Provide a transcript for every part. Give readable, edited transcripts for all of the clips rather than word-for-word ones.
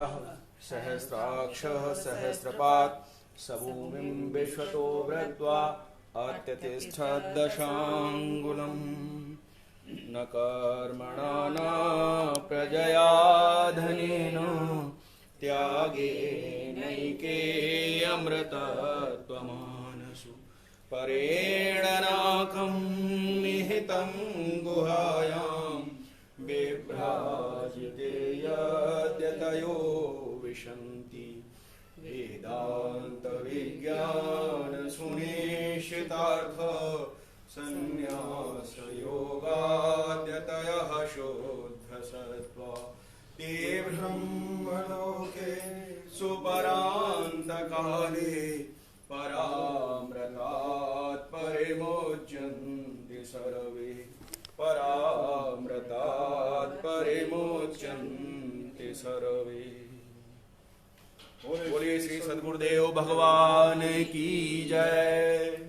सहस्राक्षः सहस्रपात् सभूमिं विश्वतो वृत्वा अत्यतिष्ठद्दशाङ्गुलम् न कर्मणा न प्रजया धनेन त्यागेनैके अमृतत्वमानसु परेण नाकं निहितं गुहायां बिभ्राजिते यद्यतयो विशन्ति वेदान्तविज्ञानसुनिश्चितार्थ संन्यासयोगाद्यतयः शुद्धसत्त्वा ते ब्रह्मलोके सुपरान्तकाले परामृतात् परिमुच्यन्ति सर्वे परामृतात् परिमुच्यन्ति सर्वे। बोलिए श्री सद्गुरुदेव भगवान की जय।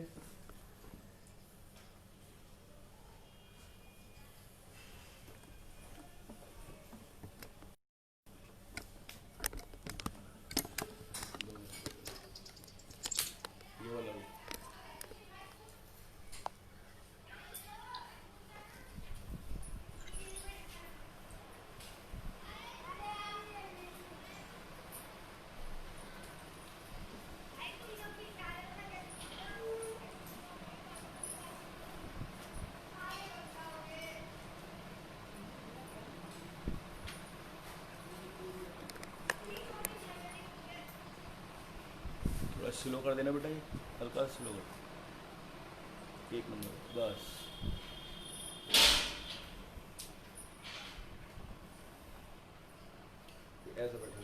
स्लो कर देना बेटा, ये हल्का स्लो कर, एक नंबर बस। ऐसा बैठा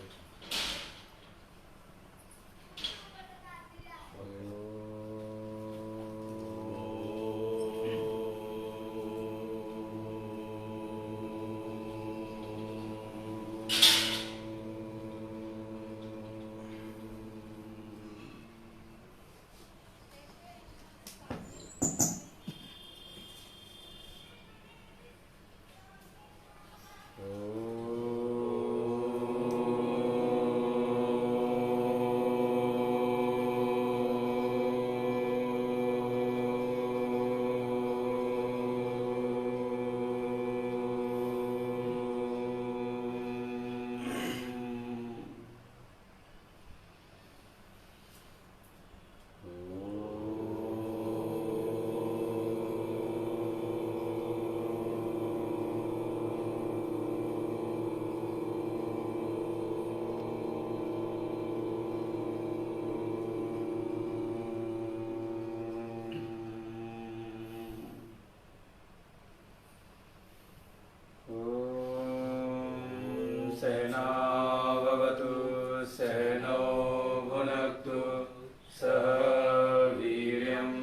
सहनावतु सहनौ भुनक्तु सह वीर्यं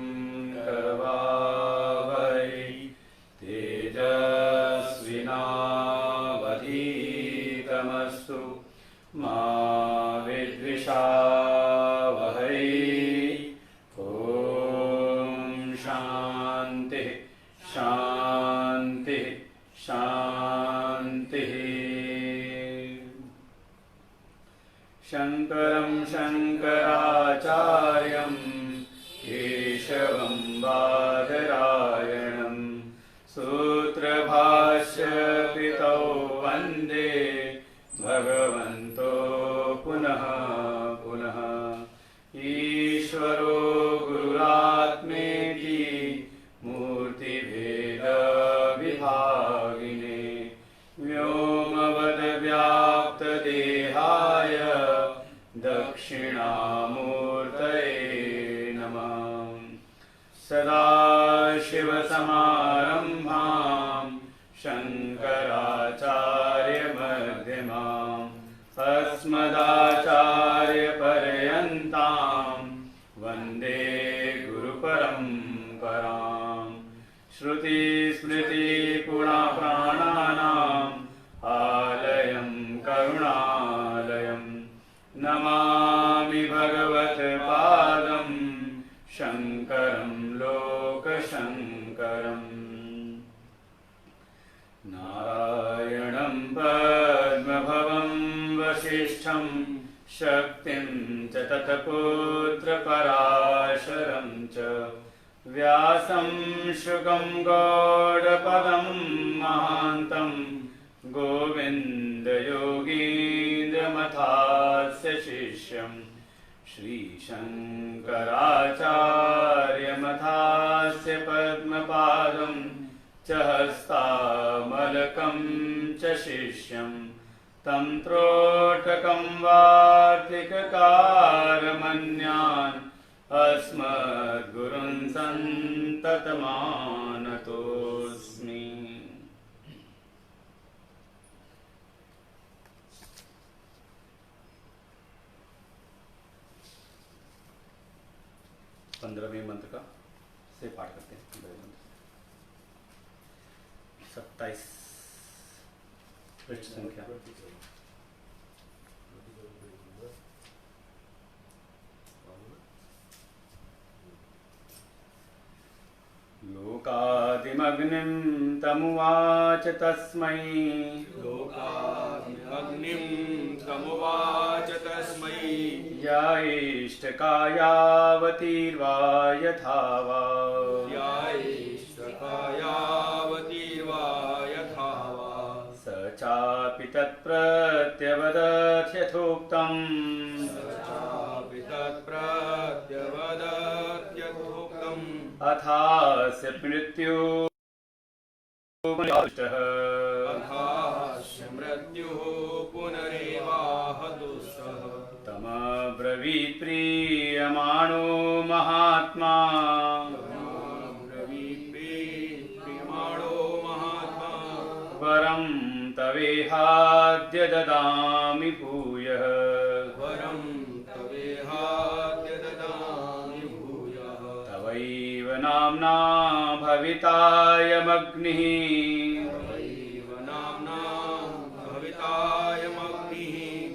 करवावहै तेजस्विनावधीतमस्तु मा विद्विषावहै। ॐ शान्तिः शान्तिः शान्तिः। शङ्करं शङ्कराचार्यं केशवं बादरायणं सूत्रभाष्यकृतौ वन्दे भगवन्तो पुनः पुनः। ईश्वरो गुरुरात्मेति मूर्तिभेदविभागिने व्योमवद्व्याप्तदेहाय दक्षिणामूर्तये नमः। सदाशिवसमारम्भां शङ्कराचार्यमध्यमाम् अस्मदाचार्यपर्यन्तां वन्दे गुरुपरम्पराम्। श्रुतिस्मृतिपुराणानाम् आलयं करुणालयं नमामि भगवत्पादं शङ्करं लोकशङ्करम्। नारायणं पद्मभवं वसिष्ठं ज्येष्ठं शक्तिं च तत्पुत्रपराशरं च व्यासं शुकं गौडपदं महान्तं गोविन्दयोगीन्द्रमथास्य शिष्यं श्रीशङ्कराचार्यमथास्य पद्मपादं च हस्तामलकं च शिष्यं तं त्रोटकं वार्तिककारमन्यान् अस्मद्गुरुन् सन्ततमानतोऽस्मि। पंद्रहवें मंत्र का से पाठ करते हैं। 15वें मंत्र 27 पृष्ठ संख्या। लोकादिमग्निं तमुवाच तस्मै या इष्टकायावतीर्वा यथा वा स चापि तत्प्रत्यवदथ्यथोक्तम् अथास्य मृत्यु पुनरेवाहतुस्तः तमब्रवीत् प्रीयमाणो महात्मा वरं तवेहाद्य ददामि भूयः तवैव नाम्ना भवितायमग्निः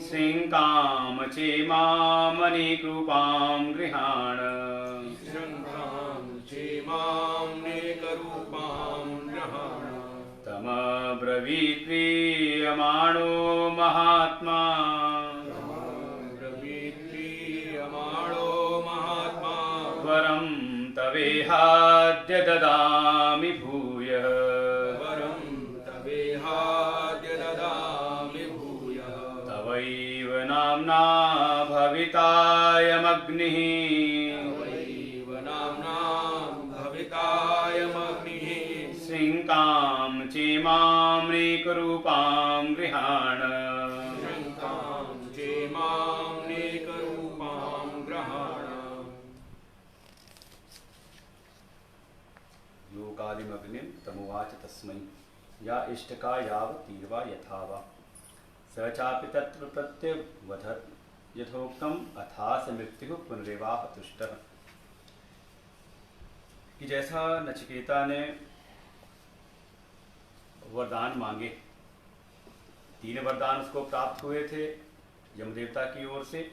श्रीकामचेमामनेकरूपां गृहाण तमब्रवीत् प्रीयमाणो महात्मा वरं तवेहाद्य ददामि भूयः तवैव नाम्ना भवितायमग्निः श्रीकां चेमामनेकरूपां गृहाण लोकादिमग्निं तमुवाच तस्मै या इष्टका यावतीर्वा यथा वा स चापि तत्र प्रत्यवधत् यथोक्तम् अथास मृत्यु पुनरेवाहतुष्टः। कि जैसा नचिकेता ने वरदान मांगे, 3 वरदान उसको प्राप्त हुए थे यमदेवता की ओर से।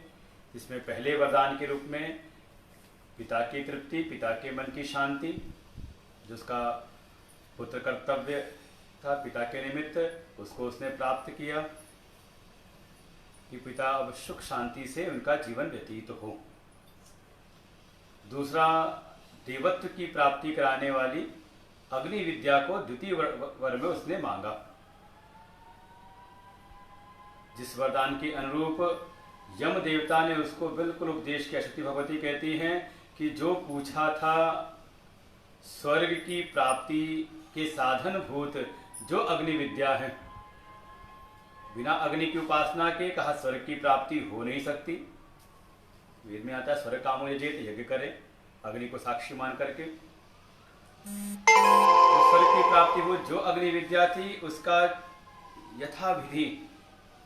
इसमें पहले वरदान के रूप में पिता की तृप्ति, पिता के मन की शांति, जिसका पुत्र कर्तव्य था पिता के निमित्त, उसको उसने प्राप्त किया कि पिता अब सुख शांति से उनका जीवन व्यतीत हो। दूसरा, देवत्व की प्राप्ति कराने वाली अग्नि विद्या को द्वितीय वर में उसने मांगा, जिस वरदान के अनुरूप यम देवता ने उसको बिल्कुल उपदेश किया। शक्ति भगवती कहती हैं कि जो पूछा था स्वर्ग की प्राप्ति के साधन भूत जो अग्नि विद्या है, बिना अग्नि की उपासना के कहा स्वर्ग की प्राप्ति हो नहीं सकती। वेद में आता है स्वर्ग कामो यजेत, यज्ञ करे अग्नि को साक्षी मान करके। तो स्वर्ग की प्राप्ति वो जो अग्नि विद्या थी, उसका यथाविधि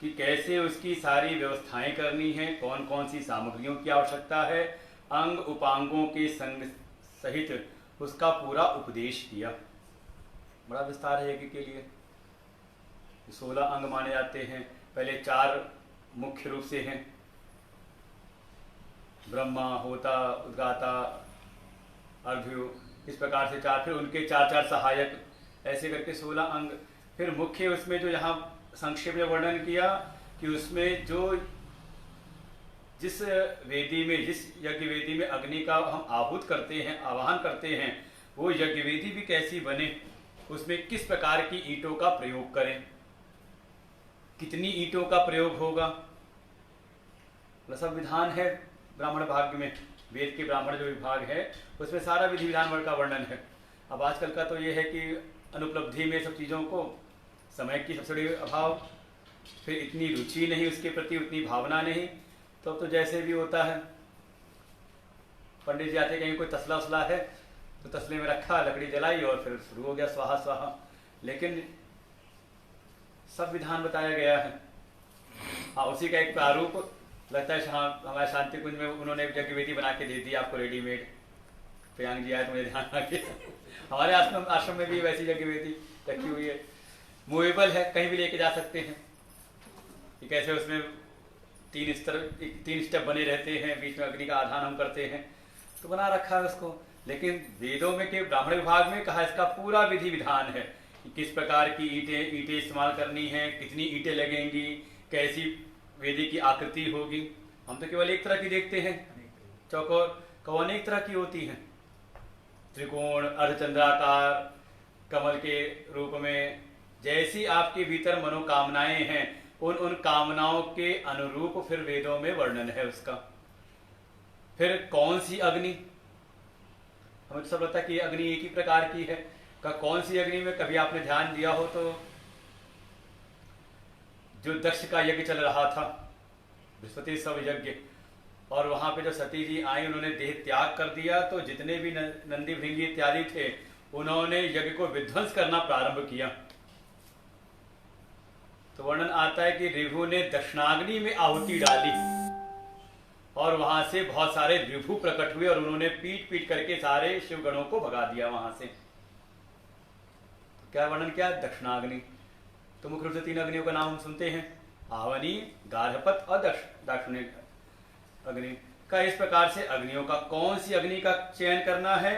कि कैसे उसकी सारी व्यवस्थाएं करनी है, कौन कौन सी सामग्रियों की आवश्यकता है, अंग उपांगों के संग सहित उसका पूरा उपदेश दिया। बड़ा विस्तार है यज्ञ के लिए। 16 अंग माने जाते हैं। पहले 4 मुख्य रूप से हैं, ब्रह्मा, होता, उद्गाता, अर्घ्यु, इस प्रकार से 4, फिर उनके 4 सहायक, ऐसे करके 16 अंग। फिर मुख्य उसमें जो यहाँ संक्षेप में वर्णन किया कि उसमें जो जिस वेदी में, जिस यज्ञ वेदी में अग्नि का हम आहूत करते हैं, आवाहन करते हैं, वो यज्ञ वेदी भी कैसी बने, उसमें किस प्रकार की ईंटों का प्रयोग करें, कितनी ईंटों का प्रयोग होगा, सब विधान है ब्राह्मण भाग में। वेद के ब्राह्मण जो विभाग है उसमें सारा विधि विधान का वर्णन है। अब आजकल का तो ये है कि अनुपलब्धि में सब चीज़ों को, समय की सबसे बड़ी अभाव, फिर इतनी रुचि नहीं उसके प्रति, उतनी भावना नहीं, तो जैसे भी होता है, पंडित जी आते कहीं कोई तसला उसला है तो तसले में रखा, लकड़ी जलाई और फिर शुरू हो गया स्वाहा स्वाहा। लेकिन सब विधान बताया गया है। हाँ, उसी का एक प्रारूप लगता है हमारे शांति कुंज में उन्होंने यज्ञ वेदी बना के दे दी आपको रेडीमेड। प्रियांक जी आए तो मुझे ध्यान आ गया, हमारे आश्रम में भी वैसी यज्ञ वेदी रखी हुई है, मूवेबल है, कहीं भी लेके जा सकते हैं। ये कैसे उसमें तीन स्टेप बने रहते हैं, बीच में अग्नि का आधान हम करते हैं, तो बना रखा है उसको। लेकिन वेदों में के ब्राह्मण विभाग में कहा इसका पूरा विधि विधान है कि किस प्रकार की ईंटें इस्तेमाल करनी है, कितनी ईंटें लगेंगी, कैसी वेदी की आकृति होगी। हम तो केवल एक तरह की देखते हैं, चौकोर, कौ अनेक तरह की होती हैं, त्रिकोण, अर्धचंद्राकार, कमल के रूप में। जैसी आपके भीतर मनोकामनाएं हैं, उन कामनाओं के अनुरूप फिर वेदों में वर्णन है उसका। फिर कौन सी अग्नि, हमें तो सब लगता है कि अग्नि एक ही प्रकार की है, का कौन सी अग्नि में कभी आपने ध्यान दिया हो तो जो दक्ष का यज्ञ चल रहा था, बृहस्पति सब यज्ञ, और वहां पे जो सती जी आई उन्होंने देह त्याग कर दिया, तो जितने भी नंदी भृंगी इत्यादि थे उन्होंने यज्ञ को विध्वंस करना प्रारंभ किया। तो वर्णन आता है कि ऋभु ने दक्षिणाग्नि में आहुति डाली और वहां से बहुत सारे ऋभु प्रकट हुए और उन्होंने पीट पीट करके सारे शिवगणों को भगा दिया वहां से। क्या वर्णन किया? दक्षिणाग्नि। तो मुख्य रूप से 3 अग्नियों का नाम हम सुनते हैं, आवनी, गार्हपत और दाक्षिणी अग्नि का। इस प्रकार से अग्नियों का कौन सी अग्नि का चयन करना है,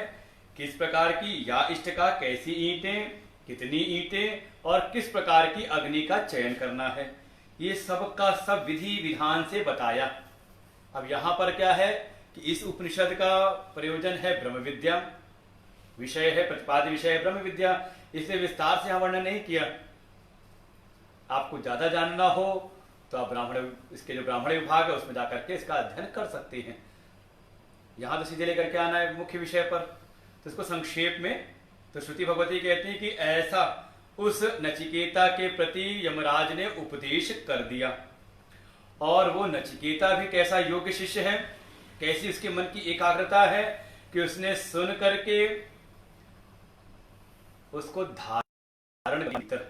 किस प्रकार की, या इष्ट का कैसी ईंटें, कितनी ईंटें, और किस प्रकार की अग्नि का चयन करना है, ये सब का सब विधि विधान से बताया। अब यहां पर क्या है कि इस उपनिषद का प्रयोजन है ब्रह्म विद्या, विषय है, प्रतिपाद्य विषय है ब्रह्म विद्या, इसलिए विस्तार से यहां वर्णन नहीं किया। आपको ज्यादा जानना हो तो आप इसके जो ब्राह्मण विभाग है उसमें जाकर के इसका अध्ययन कर सकते हैं। यहां तो सीधे लेकर के आना है मुख्य विषय पर, तो इसको संक्षेप में तो श्रुति भगवती कहती है कि ऐसा उस नचिकेता के प्रति यमराज ने उपदेश कर दिया, और वो नचिकेता भी कैसा योग्य शिष्य है, कैसी उसके मन की एकाग्रता है कि उसने सुन करके उसको धारण भीतर,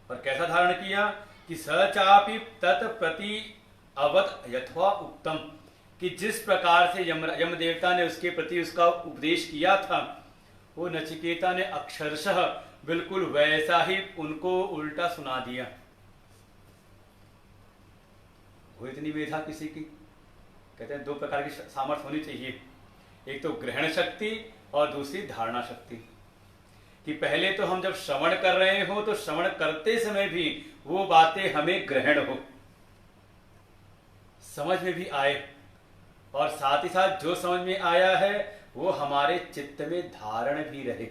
और कैसा धारण किया कि सचापि तत्प्रति अवत यथवा उत्तम, कि जिस प्रकार से यम देवता ने उसके प्रति उसका उपदेश किया था, वो नचिकेता ने अक्षरशः बिल्कुल वैसा ही उनको उल्टा सुना दिया। वो इतनी मेधा किसी की, कहते हैं 2 प्रकार की सामर्थ्य होनी चाहिए, एक तो ग्रहण शक्ति और दूसरी धारणा शक्ति। कि पहले तो हम जब श्रवण कर रहे हो तो श्रवण करते समय भी वो बातें हमें ग्रहण हो, समझ में भी आए, और साथ ही साथ जो समझ में आया है वो हमारे चित्त में धारण भी रहे।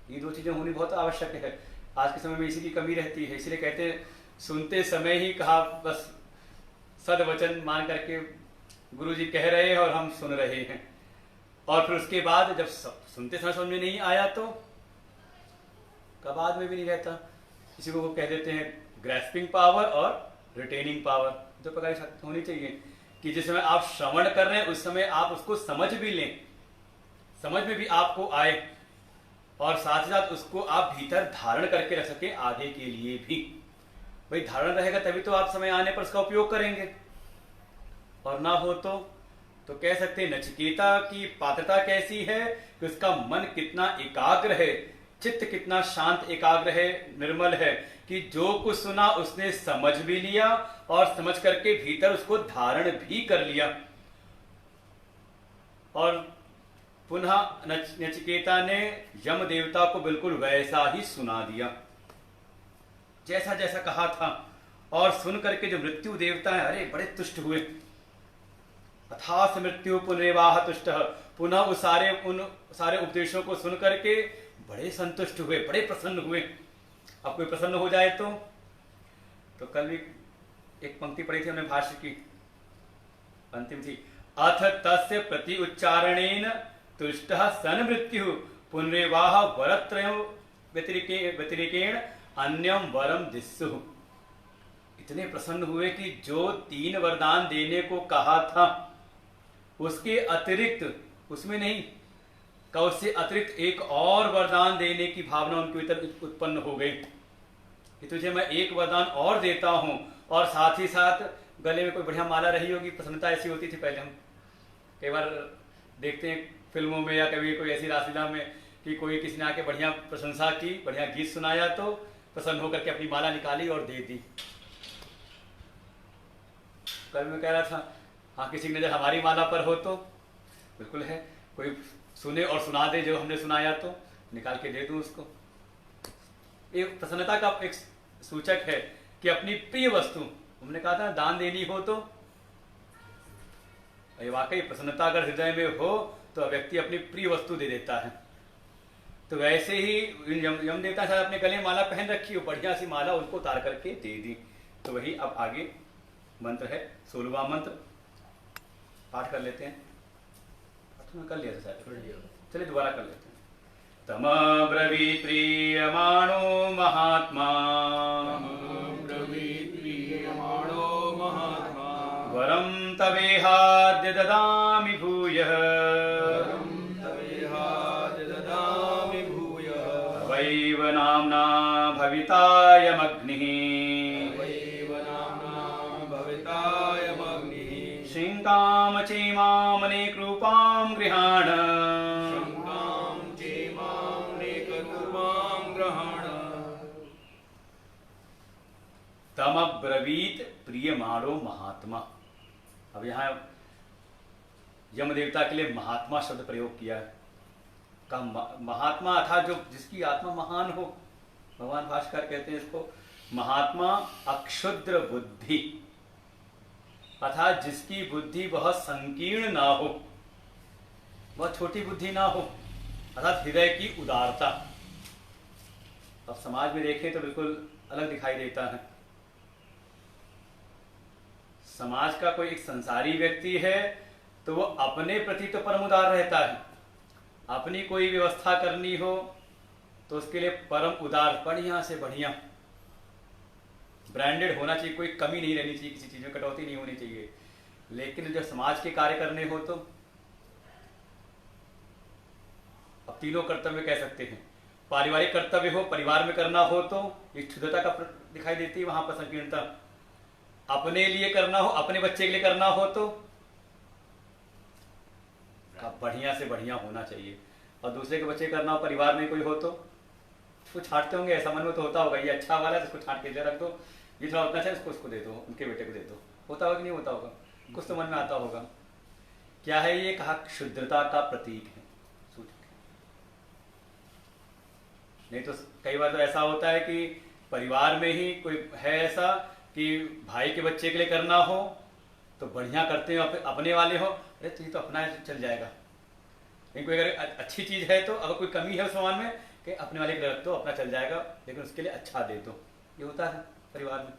ये 2 चीजें होनी बहुत आवश्यक है। आज के समय में इसी की कमी रहती है, इसलिए कहते हैं सुनते समय ही कहा, बस सदवचन मान करके गुरु जी कह रहे हैं और हम सुन रहे हैं, और फिर उसके बाद जब सुनते समय समझ में नहीं आया तो का बाद में भी नहीं रहता। इसी को वो कह देते हैं ग्रैस्पिंग पावर और रिटेनिंग पावर। 2 प्रकार की शक्ति होनी चाहिए कि जिस समय आप श्रवण कर रहे हैं उस समय आप उसको समझ भी लें, समझ में भी आपको आए, और साथ ही साथ उसको आप भीतर धारण करके रख सके आगे के लिए भी। भाई धारण रहेगा तभी तो आप समय आने पर उसका उपयोग करेंगे, और ना हो तो कह सकते हैं नचिकेता की पात्रता कैसी है कि उसका मन कितना एकाग्र है, चित्त कितना शांत एकाग्र है, निर्मल है, कि जो कुछ सुना उसने समझ भी लिया और समझ करके भीतर उसको धारण भी कर लिया। और पुनः नचिकेता ने यम देवता को बिल्कुल वैसा ही सुना दिया, जैसा जैसा कहा था और सुन करके जो मृत्यु देवता है, अरे बड़े तुष्ट हुए। अथास मृत्यु पुनरेवाह तुष्ट, पुनः उन सारे उपदेशों को सुन करके बड़े संतुष्ट हुए, बड़े प्रसन्न हुए। अब कोई प्रसन्न हो जाए तो कल भी एक पंक्ति पढ़ी थी हमने भाष्य की, अंतिम थी, अथ तस्य प्रति उच्चारणेन तुष्टः सन मृत्यु पुनरेवाह वरत्रयं व्यतिरेकेण अन्यम वरम दिस्सुः। इतने प्रसन्न हुए कि जो 3 वरदान देने को कहा था उसके अतिरिक्त, उसमें नहीं का, उससे अतिरिक्त एक और वरदान देने की भावना उनके भीतर उत्पन्न हो गई कि तुझे मैं एक वरदान और देता हूं, और साथ ही साथ गले में कोई बढ़िया माला रही होगी। प्रसन्नता ऐसी होती थी पहले, हम कई बार देखते हैं फिल्मों में या कभी कोई ऐसी रासलीला में कि कोई किसी ने आके बढ़िया प्रशंसा की, बढ़िया गीत सुनाया तो प्रसन्न होकर के अपनी माला निकाली और दे दी। कल मैं कह रहा था, हाँ किसी की नजर हमारी माला पर हो तो बिल्कुल है, कोई सुने और सुना दे जो हमने सुनाया तो निकाल के दे दूं उसको। एक प्रसन्नता का एक सूचक है कि अपनी प्रिय वस्तु, हमने कहा था दान देनी हो तो, वाकई प्रसन्नता अगर हृदय में हो तो व्यक्ति अपनी प्रिय वस्तु दे देता है। तो वैसे ही यम देवता शायद अपने गले माला पहन रखी हो, बढ़िया सी माला उनको उतार करके दे दी। तो वही अब आगे मंत्र है 16वां मंत्र, पाठ कर लेते हैं। कर लिया था शायद, चलिए दोबारा कर लेते हैं। तमब्रवीत् प्रीयमाणो महात्मा, वरं तवेहाद्य ददामि भूयः, तवैव नाम्ना भवितायमग्निः, शृङ्गां चैमामनेकरूपां गृहाण, तमब्रवीत प्रियमाणो महात्मा। अब यहां यम देवता के लिए महात्मा शब्द प्रयोग किया है। का महात्मा अर्थात जो जिसकी आत्मा महान हो, भगवान भास्कर कहते हैं इसको महात्मा अक्षुद्र बुद्धि, अर्थात जिसकी बुद्धि बहुत संकीर्ण ना हो, बहुत छोटी बुद्धि ना हो, अर्थात हृदय की उदारता। अब समाज में देखें तो बिल्कुल अलग दिखाई देता है। समाज का कोई एक संसारी व्यक्ति है तो वो अपने प्रति तो परम उदार रहता है, अपनी कोई व्यवस्था करनी हो तो उसके लिए परम उदार, बढ़िया से बढ़िया ब्रांडेड होना चाहिए, कोई कमी नहीं रहनी चाहिए, किसी चीज में कटौती नहीं होनी चाहिए। लेकिन जब समाज के कार्य करने हो तो अब तीनों कर्तव्य कह सकते हैं। पारिवारिक कर्तव्य हो, परिवार में करना हो तो एक क्षुद्रता का दिखाई देती है, वहां पर संकीर्णता। अपने लिए करना हो, अपने बच्चे के लिए करना हो तो बढ़िया से बढ़िया होना चाहिए, और दूसरे के बच्चे करना हो, परिवार में कोई हो तो उसको छांटते होंगे, ऐसा मन में तो होता होगा, ये अच्छा वाला है इसको छांट के रख दो, ये थोड़ा उतना अच्छा इसको उसको दे दो, उनके बेटे को दे दो। होता होगा कि नहीं होता होगा, कुछ तो मन में आता होगा। क्या है ये? कहा क्षुद्रता का प्रतीक है, सूचक है। नहीं तो कई बार तो ऐसा होता है कि परिवार में ही कोई है ऐसा कि भाई के बच्चे के लिए करना हो तो बढ़िया करते हो, अपने वाले हो, अरे तुझे तो अपना चल जाएगा। लेकिन कोई अगर अच्छी चीज है तो अगर कोई कमी है उस सामान में कि अपने वाले के लिए रख दो, अपना चल जाएगा, लेकिन उसके लिए अच्छा दे दो, ये होता है परिवार में।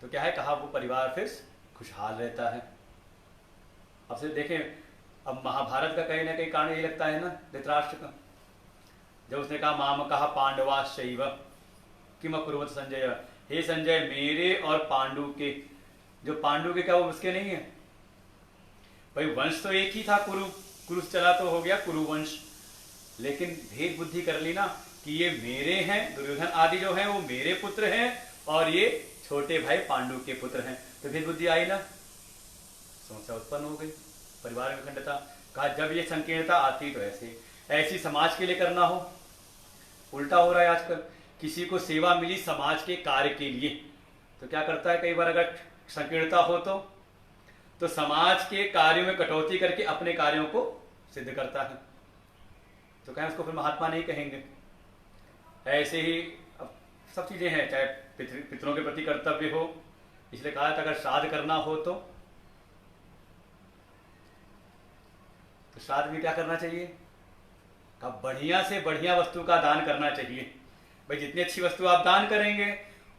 तो क्या है, कहा वो परिवार फिर खुशहाल रहता है। अब से देखें, अब महाभारत का कहीं ना कहीं कारण ये लगता है ना धृतराष्ट्र का, जब उसने कहा माम कहा पांडवाश्चैव किम अकुर्वत संजय, हे संजय मेरे और पांडु के, जो पांडु के क्या वो उसके नहीं है भाई, वंश तो एक ही था, कुरु चला तो हो गया कुरुवंश, लेकिन भेद बुद्धि कर ली ना कि ये मेरे हैं, दुर्योधन आदि जो हैं वो मेरे पुत्र हैं और ये छोटे भाई पांडु के पुत्र हैं, तो भेद बुद्धि आई ना, समस्या उत्पन्न हो गई, परिवार में खंडता। कहा जब ये संकीर्णता आती तो ऐसी समाज के लिए करना हो, उल्टा हो रहा है आजकल। किसी को सेवा मिली समाज के कार्य के लिए तो क्या करता है, कई बार अगर संकीर्णता हो तो समाज के कार्यों में कटौती करके अपने कार्यों को सिद्ध करता है, तो कहें उसको फिर महात्मा नहीं कहेंगे। ऐसे ही अब सब चीजें हैं, चाहे पितरों के प्रति कर्तव्य हो, इसलिए कहा था अगर श्राद्ध करना हो तो श्राद्ध में क्या करना चाहिए? कहा बढ़िया से बढ़िया वस्तु का दान करना चाहिए। भाई जितनी अच्छी वस्तु आप दान करेंगे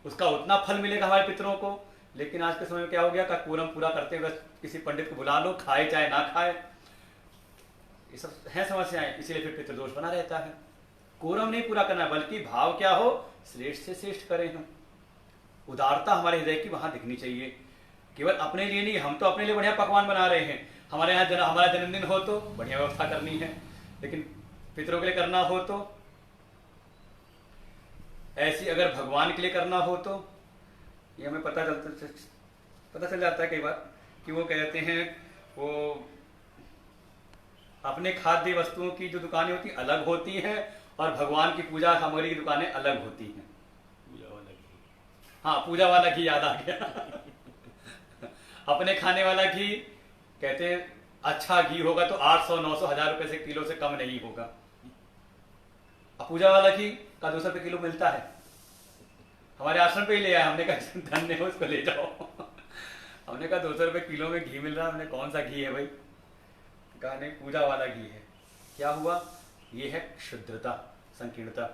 उसका उतना फल मिलेगा हमारे पितरों को। लेकिन आज के समय में क्या हो गया का कोरम पूरा करते हुए किसी पंडित को बुला लो, खाए चाहे ना खाए, ये सब है समस्याएं। इसीलिए फिर पितृदोष बना रहता है। कोरम नहीं पूरा करना बल्कि भाव क्या हो, श्रेष्ठ से श्रेष्ठ करें हम। उदारता हमारे हृदय की वहां दिखनी चाहिए। केवल अपने लिए नहीं, हम तो अपने लिए बढ़िया पकवान बना रहे हैं। हमारे यहाँ हमारा जन्मदिन हो तो बढ़िया व्यवस्था करनी है, लेकिन पितरों के लिए करना हो तो ऐसी, अगर भगवान के लिए करना हो तो ये हमें पता चल जाता है कई बार कि वो कहते हैं वो अपने खाद्य वस्तुओं की जो दुकानें होती अलग होती हैं और भगवान की पूजा सामग्री की दुकानें अलग होती हैं। पूजा वाला घी, हाँ पूजा वाला घी याद आ गया अपने खाने वाला घी कहते हैं अच्छा घी होगा तो 800, 900, 1000 रुपए से किलो से कम नहीं होगा। पूजा वाला घी का 200 रुपए किलो मिलता है। हमारे आश्रम पे ही ले आया, हमने कहा धन्य हो उसको ले जाओ हमने कहा 200 रुपए किलो में घी मिल रहा है। हमने कौन सा घी है भाई? कहा नहीं पूजा वाला घी है। क्या हुआ? ये है क्षुद्रता, संकीर्णता।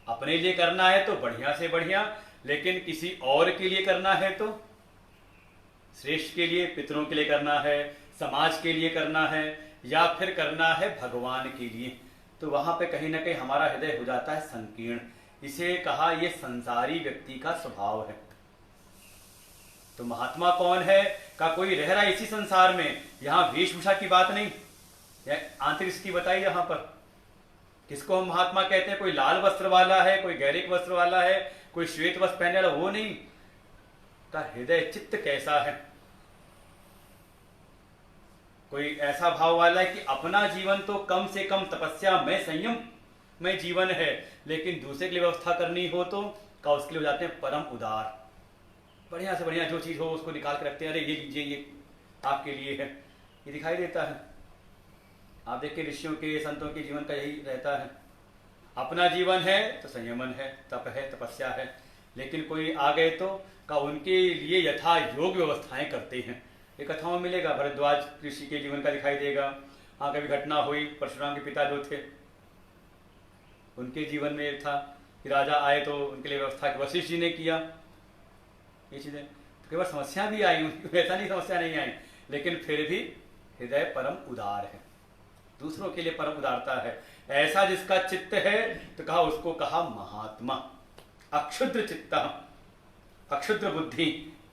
अपने लिए करना है तो बढ़िया से बढ़िया, लेकिन किसी और के लिए करना है तो श्रेष्ठ के लिए, पितरों के लिए करना है, समाज के लिए करना है, या फिर करना है भगवान के लिए, तो वहां पे कहीं ना कहीं हमारा हृदय हो जाता है संकीर्ण। इसे कहा ये संसारी व्यक्ति का स्वभाव है। तो महात्मा कौन है? का कोई रह रहा है इसी संसार में। यहां वेशभूषा की बात नहीं, आंतरिक की बताई। यहां पर किसको हम महात्मा कहते हैं? कोई लाल वस्त्र वाला है, कोई गहरे वस्त्र वाला है, कोई श्वेत वस्त्र पहने वाला, वो नहीं। का हृदय चित्त कैसा है? कोई ऐसा भाव वाला है कि अपना जीवन तो कम से कम तपस्या में, संयम में जीवन है, लेकिन दूसरे के लिए व्यवस्था करनी हो तो का उसके लिए हो जाते हैं परम उदार। बढ़िया से बढ़िया जो चीज हो उसको निकाल के रखते हैं, अरे ये लीजिए ये आपके लिए है। ये दिखाई देता है। आप देखिए ऋषियों के, संतों के जीवन का यही रहता है। अपना जीवन है तो संयमन है, तप है, तपस्या है, लेकिन कोई आ गए तो का उनके लिए यथा योग व्यवस्थाएं करते हैं। ये कथाओं में मिलेगा। भरद्वाज ऋषि के जीवन का दिखाई देगा। हाँ कभी घटना हुई, परशुराम के पिता जो थे उनके जीवन में था कि राजा आए तो उनके लिए व्यवस्था वशिष्ठ जी ने किया। ये चीजें तो केवल समस्या भी आई, ऐसा नहीं समस्या नहीं आई, लेकिन फिर भी हृदय परम उदार है, दूसरों के लिए परम उदारता है। ऐसा जिसका चित्त है तो कहा उसको कहा महात्मा। अक्षुद्र चित्ता, अक्षुद्र बुद्धि,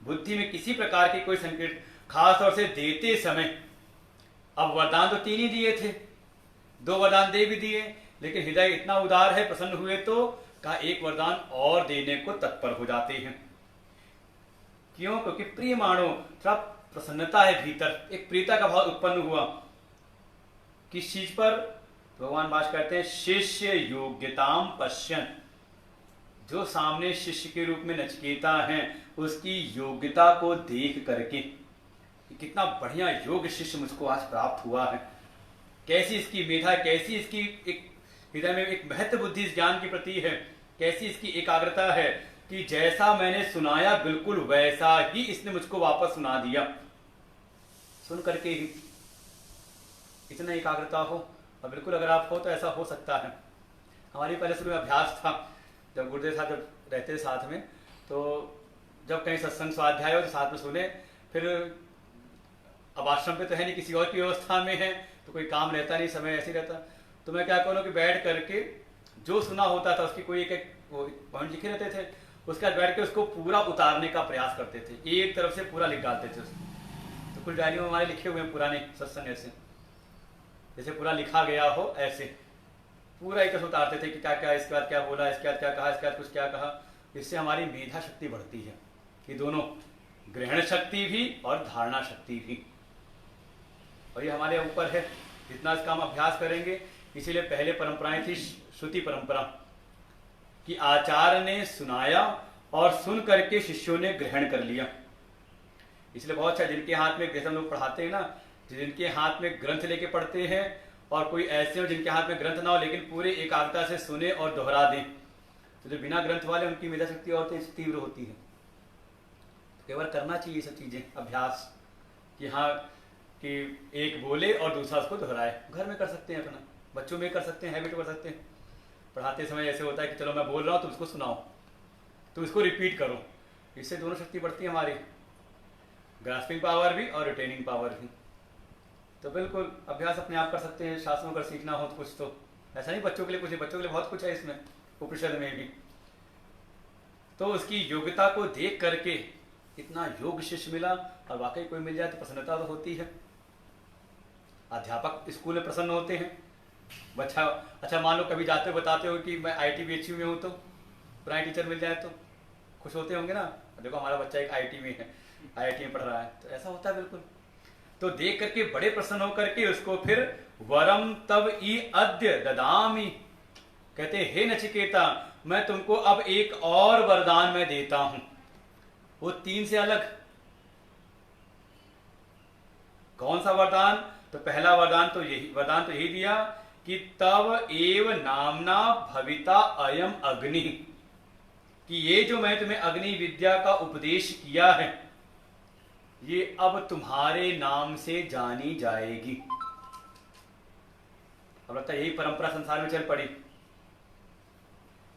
बुद्धि में किसी प्रकार की कोई संकीर्ण, खास तौर से देते समय। अब वरदान तो 3 ही दिए थे, 2 वरदान दे भी दिए, लेकिन हृदय इतना उदार है, प्रसन्न हुए तो कहा एक वरदान और देने को तत्पर हो जाते हैं। क्यों? क्योंकि प्रिय मानो, थोड़ा प्रसन्नता है भीतर, एक प्रियता का भाव उत्पन्न हुआ। किस चीज पर? भगवान बात करते हैं शिष्य योग्यताम पश्यन। जो सामने शिष्य के रूप में नचिकेता है उसकी योग्यता को देख करके, कितना बढ़िया योग्य शिष्य मुझको आज प्राप्त हुआ है, कैसी इसकी मेधा, कैसी इसकी एक हृदय में एक महत्व बुद्धि इस ज्ञान के प्रति है, कैसी इसकी एकाग्रता है कि जैसा मैंने सुनाया बिल्कुल वैसा ही इसने मुझको वापस सुना दिया। सुन करके ही इतना एकाग्रता हो, और बिल्कुल अगर आप हो तो ऐसा हो सकता है। हमारी पहले शुरू में अभ्यास था, जब गुरुदेव साहब जब रहते थे साथ में, तो जब कहीं सत्संग स्वाध्याय हो तो साथ में सुने। फिर अब आश्रम पे तो है नहीं, किसी और की व्यवस्था में है तो कोई काम रहता नहीं, समय ऐसे ही रहता, तो मैं क्या करूँ कि बैठ करके जो सुना होता था उसकी कोई एक पॉइंट लिखे रहते थे, उसके बाद बैठ के उसको पूरा उतारने का प्रयास करते थे, एक तरफ से पूरा लिख डालते थे उसको। तो कुछ डायरियों में हमारे लिखे हुए हैं पुराने सत्संग, ऐसे जैसे पूरा लिखा गया हो ऐसे पूरा एक उतारते थे कि क्या क्या, इसके बाद क्या बोला, इसके बाद क्या कहा, इसके बाद कुछ क्या कहा। इससे हमारी मेधा शक्ति बढ़ती है, कि दोनों ग्रहण शक्ति भी और धारणा शक्ति भी, और ये हमारे ऊपर है जितना इसका हम अभ्यास करेंगे। इसीलिए पहले परंपराएं थी श्रुति परंपरा, कि आचार्य ने सुनाया और सुन करके शिष्यों ने ग्रहण कर लिया। इसलिए बहुत अच्छा जिनके हाथ में, जैसे हम लोग पढ़ाते हैं ना, जिनके हाथ में ग्रंथ लेके पढ़ते हैं, और कोई ऐसे हो जिनके हाथ में ग्रंथ ना हो लेकिन पूरे एकाग्रता से सुने और दोहरा दें, तो जो बिना ग्रंथ वाले उनकी मेधा शक्ति और तीव्र होती है। कई बार करना चाहिए सब चीज़ें, अभ्यास, कि हाँ कि एक बोले और दूसरा उसको दोहराए। घर में कर सकते हैं, अपना बच्चों में कर सकते हैं, हैबिट कर सकते हैं। पढ़ाते समय ऐसे होता है कि चलो मैं बोल रहा हूँ तुम उसको सुनाओ, तो इसको रिपीट करो, इससे दोनों शक्ति बढ़ती है हमारी, ग्रास्पिंग पावर भी और रिटेनिंग पावर भी। तो बिल्कुल अभ्यास अपने आप कर सकते हैं, शास्त्रों कर सीखना हो तो कुछ, तो ऐसा नहीं बच्चों के लिए कुछ नहीं, बच्चों के लिए बहुत कुछ है इसमें, उपनिषद में भी। तो उसकी योग्यता को देख करके इतना योग शिष्य मिला, और वाकई कोई मिल जाए तो प्रसन्नता तो होती है। अध्यापक स्कूल में प्रसन्न होते हैं। बच्चा अच्छा मान लो कभी जाते हो बताते हो कि मैं IIT-BHU में हूँ, तो पुराने टीचर मिल जाए तो खुश होते होंगे ना, देखो हमारा बच्चा एक IIT में है, IIT में पढ़ रहा है, तो ऐसा होता है बिल्कुल। तो देख करके बड़े प्रसन्न होकर के उसको फिर वरम तब ई अद्य ददामी, कहते हे नचिकेता मैं तुमको अब एक और वरदान मैं देता हूं, वो 3 से अलग। कौन सा वरदान? तो पहला वरदान तो यही दिया कि तब एव नामना भविता अयम अग्नि, कि ये जो मैं तुम्हें अग्नि विद्या का उपदेश किया है ये अब तुम्हारे नाम से जानी जाएगी। अब लगता है यही परंपरा संसार में चल पड़ी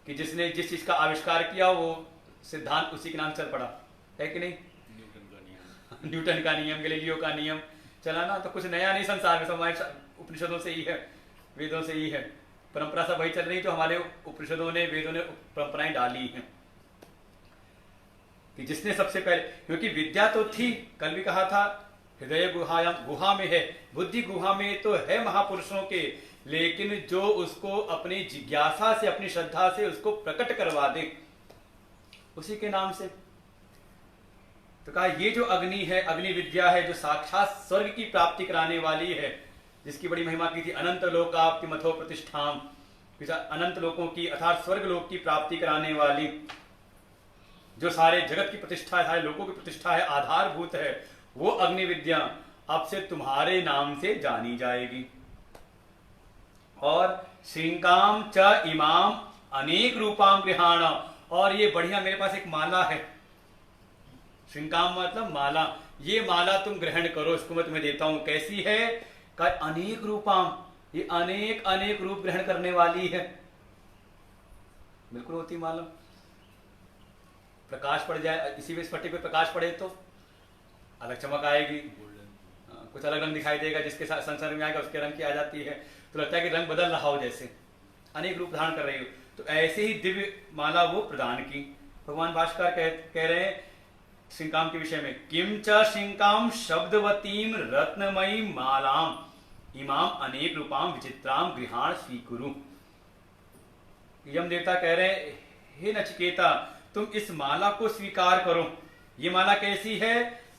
कि जिसने जिस चीज का आविष्कार किया वो सिद्धांत उसी के नाम चल पड़ा, है कि नहीं? न्यूटन का नियम, गैलीलियो का नियम चला ना, तो कुछ नया नहीं संसार में, सब हमारे उपनिषदों से ही है, वेदों से ही है, परंपरा सब वही चल रही। तो हमारे उपनिषदों ने, वेदों ने परंपराएं डाली हैं कि जिसने सबसे पहले, क्योंकि विद्या तो थी, कल भी कहा था हृदय गुहा में है, बुद्धि गुहा में तो है महापुरुषों के, लेकिन जो उसको अपनी जिज्ञासा से, अपनी श्रद्धा से उसको प्रकट करवा दे उसी के नाम से। तो कहा ये जो अग्नि है, अग्नि विद्या है, जो साक्षात स्वर्ग की प्राप्ति कराने वाली है, जिसकी बड़ी महिमा की थी, अनंत लोकाप्ति मथो प्रतिष्ठाम, अनंत लोकों की अर्थात स्वर्ग लोक की प्राप्ति कराने वाली, जो सारे जगत की प्रतिष्ठा है, सारे लोगों की प्रतिष्ठा है, आधारभूत है, वो अग्नि विद्या अब से तुम्हारे नाम से जानी जाएगी। और श्रृंगाम च इमाम अनेक रूपाम गृहाण, और ये बढ़िया मेरे पास एक माला है, श्रृंगाम मतलब माला, ये माला तुम ग्रहण करो, इसको मैं तुम्हें देता हूं। कैसी है? का अनेक रूपाम, ये अनेक अनेक रूप ग्रहण करने वाली है, बिल्कुल होती मालूम। प्रकाश पड़ जाए, इसी में स्फटिक पे प्रकाश पड़े तो अलग चमक आएगी, कुछ अलग रंग दिखाई देगा, जिसके साथ संसर्ग में आएगा उसके रंग की आ जाती है, तो लगता है कि रंग बदल रहा हो, जैसे अनेक रूप धारण कर रही हो। तो ऐसे ही दिव्य माला वो प्रदान की। भगवान भास्कर कह रहे हैं श्रृंगाम के विषय में, किम च श्रृंगाम शब्दवतीम रत्नमयी मालाम इमाम अनेक रूपाम विचित्राम गृहाण स्वीकुरु। यम देवता कह रहे हैं हे नचिकेता तुम इस माला को स्वीकार करो। ये माला कैसी है?